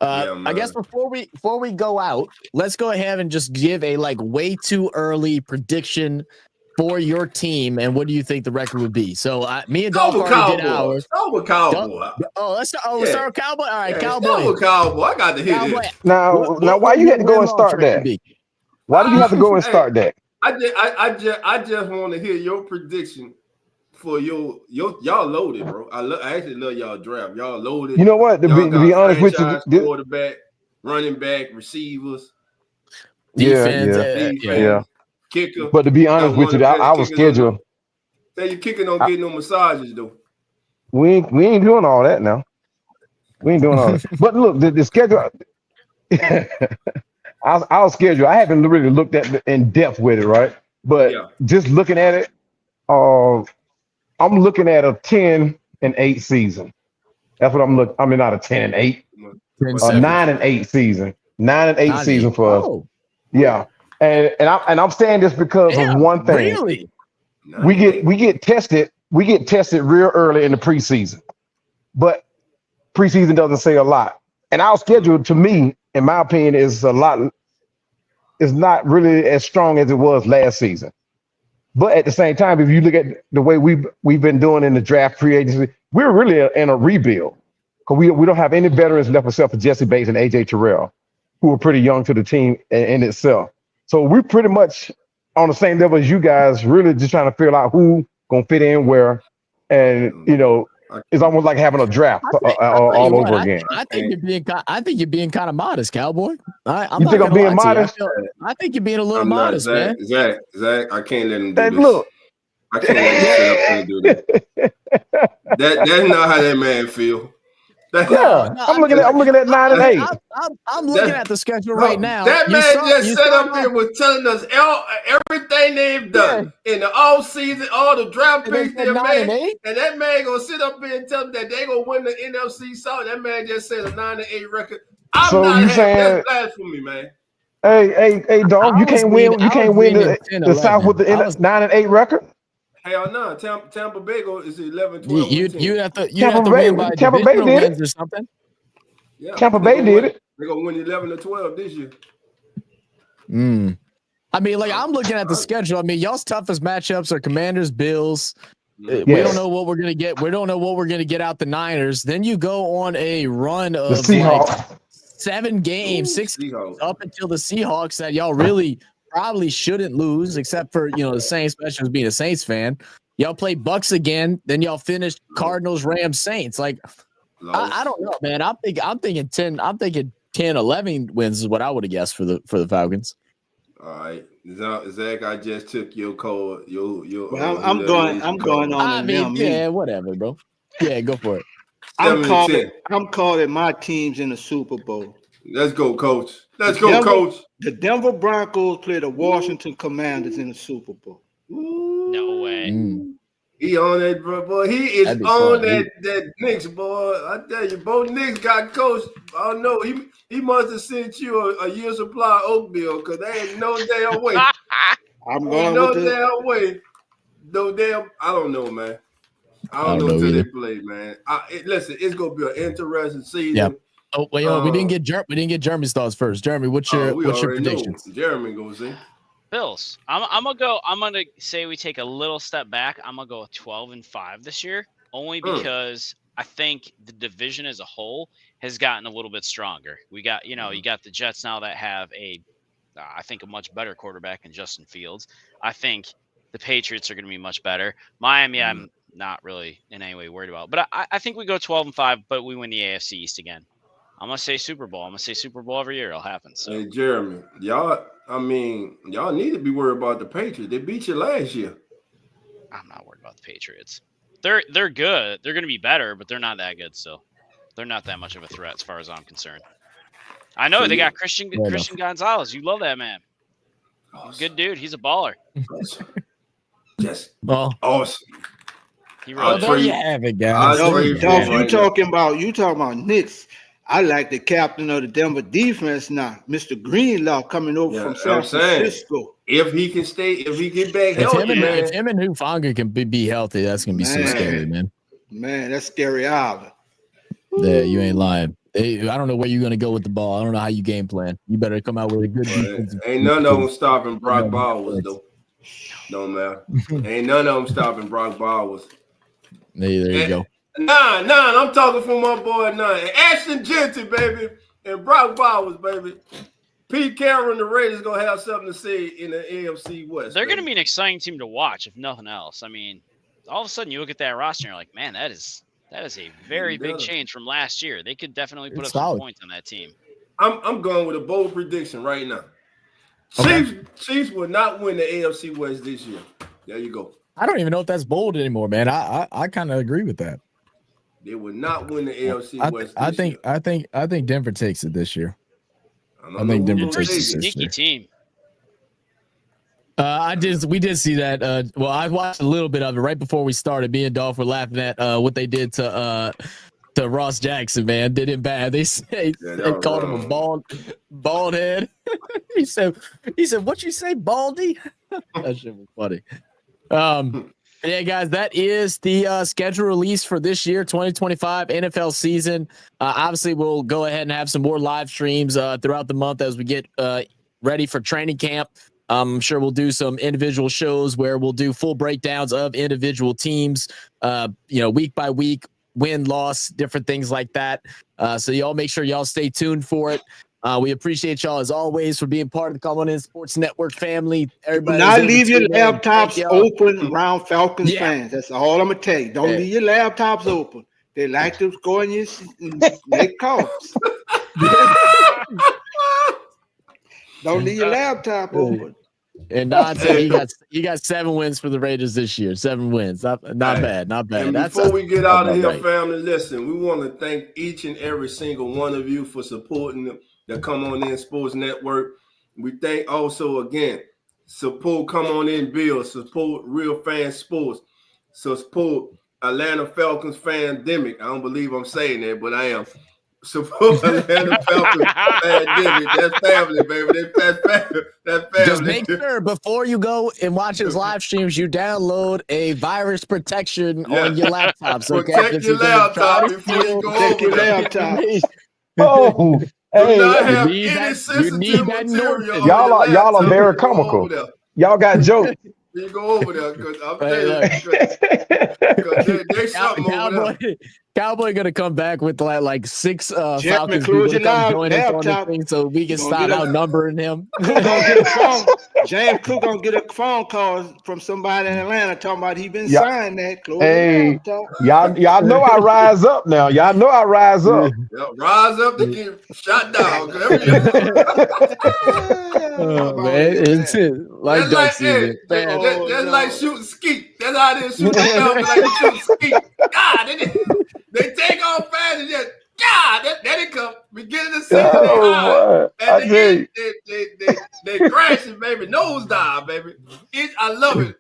I guess before we go out, let's go ahead and just give a way too early prediction for your team, and what do you think the record would be? So me and Dolph already did ours. Start with Cowboy. Let's start with Cowboy. All right, Cowboy. Start with Cowboy. I got to hit it. Now, why you had to go and start that? Why do you have to go and start that? I just want to hear your prediction for y'all loaded, bro. I actually love y'all draft. Y'all loaded. You know what? To be honest with you, quarterback, running back, receivers, defense, kicker. But to be honest with you, our schedule. Say your kicker don't get no massages though. We ain't doing all that now. We ain't doing all that. But look, the schedule. Our schedule. I haven't really looked at in depth with it, right? But just looking at it, I'm looking at a 10-8 season. That's what I'm looking. I mean, not a 10-8, a 9-8 season. 9-8 season for us. Yeah, and I'm saying this because of one thing. Really? We get tested. We get tested real early in the preseason, but preseason doesn't say a lot. And our schedule, to me, in my opinion, is not really as strong as it was last season. But at the same time, if you look at the way we've been doing in the draft free agency, we're really in a rebuild because we don't have any veterans left except for Jesse Bates and AJ Terrell, who are pretty young to the team in itself. So we're pretty much on the same level as you guys, really just trying to figure out who gonna fit in where, and it's almost like having a draft all over again. I think you're being kind of modest, Cowboy. You think I'm being modest? I think you're being a little modest, man. Zach, I can't let him do this. Look, I can't let him sit up and do that. That's not how that man feel. I'm looking at 9 and 8. I'm looking at the schedule right now. That man just sat up here was telling us everything they've done in the off season, all the draft picks they made, and that man gonna sit up here and tell them that they gonna win the NFC South. That man just said a 9-8 record. I'm not happy. That's blasphemy, man. Hey, dog, you can't win the South with the 9-8 record. Hell no, Tampa Bay is 11-12. You have to win by Tampa Bay did it or something. Yeah, Tampa Bay did it. They're gonna win 11-12 this year. I mean, like I'm looking at the schedule. I mean, y'all's toughest matchups are Commanders, Bills. We don't know what we're gonna get. We don't know what we're gonna get out the Niners. Then you go on a run of like 7 games, 6 games up until the Seahawks that y'all really probably shouldn't lose, except for the Saints, especially as being a Saints fan. Y'all play Bucks again, then y'all finish Cardinals, Rams, Saints. Like I don't know, man. I'm thinking 10. I'm thinking 10, 11 wins is what I would have guessed for the Falcons. All right, Zach. I just took your call. I'm going on. I mean, whatever, bro. Yeah, go for it. I'm calling my teams in the Super Bowl. Let's go, Coach. Coach. The Denver Broncos play the Washington Commanders in the Super Bowl. No way. He on that, bro. Boy, he is on that Knicks, boy. I tell you, both Knicks got coached. I don't know. He must have sent you a year supply of oatmeal because there ain't no damn way. I'm going no with damn way. No damn. I don't know, man. I don't know until they play, man. Listen, it's gonna be an interesting season. Yeah. Oh wait, we didn't get Jeremy's thoughts first. Jeremy, what's your predictions? Jeremy goes in. Bills. I'm gonna say we take a little step back. I'm gonna go 12-5 this year, only because I think the division as a whole has gotten a little bit stronger. We got you got the Jets now that have I think a much better quarterback in Justin Fields. I think the Patriots are going to be much better. Miami, I'm not really in any way worried about, but I think we go 12-5, but we win the AFC East again. I'm gonna say Super Bowl. I'm gonna say Super Bowl every year. It'll happen. So. Hey Jeremy, y'all need to be worried about the Patriots. They beat you last year. I'm not worried about the Patriots. They're good. They're gonna be better, but they're not that good still. They're not that much of a threat as far as I'm concerned. I know they got Christian Gonzalez. You love that man. Good dude. He's a baller. Yes. Awesome. There you have it, guys. You talking about Knicks. I like the captain of the Denver defense now, Mr. Greenlaw, coming over from San Francisco. If he can get back healthy, if him and Hufanga can be healthy, that's gonna be so scary, man. Man, that's scary island. Yeah, you ain't lying. I don't know where you're gonna go with the ball. I don't know how you game plan. You better come out with a good defense. Ain't none of them stopping Brock Bowers though. No man. Ain't none of them stopping Brock Bowers. There you go. Nine. I'm talking for my boy Nine. Ashton Genty, baby, and Brock Bowers, baby. Pete Carroll and the Raiders gonna have something to say in the AFC West. They're gonna be an exciting team to watch, if nothing else. I mean, all of a sudden you look at that roster and you're like, man, that is a very big change from last year. They could definitely put up some points on that team. I'm going with a bold prediction right now. Chiefs will not win the AFC West this year. There you go. I don't even know if that's bold anymore, man. I kind of agree with that. They will not win the AFC West. I think Denver takes it this year. I think Denver takes it. Sneaky team. We did see that. Well, I watched a little bit of it right before we started. Me and Dolph were laughing at what they did to Ross Jackson. Man, did him bad. They called him a bald head. he said, "What you say, baldy?" That shit was funny. Yeah, guys, that is the schedule release for this year, 2025 NFL season. Obviously, we'll go ahead and have some more live streams throughout the month as we get ready for training camp. I'm sure we'll do some individual shows where we'll do full breakdowns of individual teams, week by week, win, loss, different things like that. So y'all make sure y'all stay tuned for it. We appreciate y'all as always for being part of the Come On In Sports Network family. Everybody, not leave your laptops open around Falcons fans. That's all I'm gonna tell you. Don't leave your laptops open. They like to go in your make calls. Don't leave your laptop open. And Don said he got 7 wins for the Raiders this year. 7 wins. Not bad. Not bad. And before we get out of here, family, listen, we want to thank each and every single one of you for supporting the Come On In Sports Network. We thank also, again, support Come On In Bills, support Real Fan Sports, support Atlanta Falcons Fandemic. I don't believe I'm saying that, but I am. Support Atlanta Falcons Fandemic. That's family, baby. That's family. Just make sure before you go and watch his live streams, you download a virus protection on your laptops. Okay? Protect your laptop before you go over your laptop. Oh, hey, you need that material. Y'all are very comical. Y'all got jokes. You go over there because I'm telling you, they something over there. Cowboy gonna come back with like 6 Falcons people to come join us on this thing so we can start outnumbering him. James Cook gonna get a phone call from somebody in Atlanta talking about he been signed that. Hey, y'all know I rise up now. Y'all know I rise up. Rise up to get shot down. Oh man, it's like duck season. That's like shooting skeet. That's how they shoot like shooting skeet. God, they take off fast and just there they come. Beginning of season, they crashing, baby. Nosedive, baby. I love it.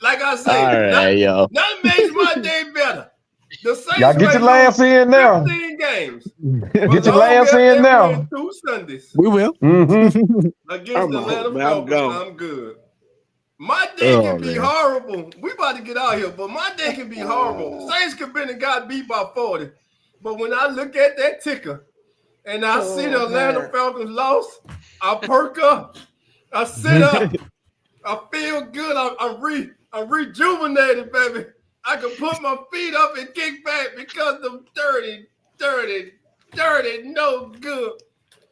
Like I say, nothing makes my day better. The Saints y'all get your last in now. 15 games. Get your last in now. 2 Sundays. We will. Against the Atlanta Falcons, I'm good. My day can be horrible. We about to get out here, but my day can be horrible. Saints could have been and got beat by 40. But when I look at that ticker and I see the Atlanta Falcons lost, I perk up. I sit up. I feel good. I'm rejuvenated, baby. I can put my feet up and kick back because them dirty, no good.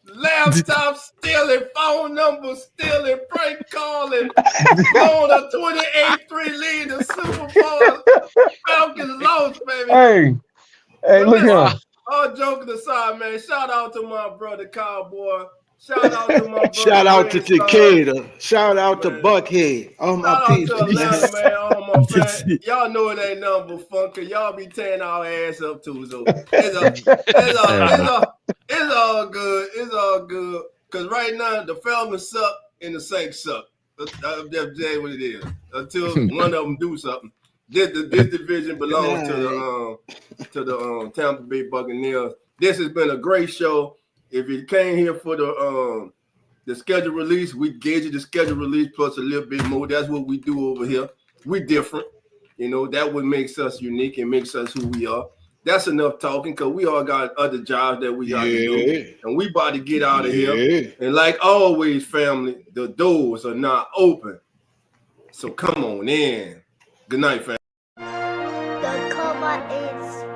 Laptop stealing, phone number stealing, prank calling, on a 28-3 lead in Super Bowl. Falcons lost, baby. Hey, look here. All joking aside, man. Shout out to my brother Cowboy. Shout out to my brother. Shout out to Decatur. Shout out to Buckhead. All my people. Y'all know it ain't nothing but fun because y'all be tearing our ass up too. So it's all good. It's all good. Because right now the Falcons suck and the Saints suck. That's what it is. Until one of them do something. This division belongs to the Tampa Bay Buccaneers. This has been a great show. If you came here for the schedule release, we gave you the schedule release plus a little bit more. That's what we do over here. We different. That what makes us unique and makes us who we are. That's enough talking because we all got other jobs that we got to do. And we about to get out of here. And like always, family, the doors are not open. So come on in. Good night, family. The Come On In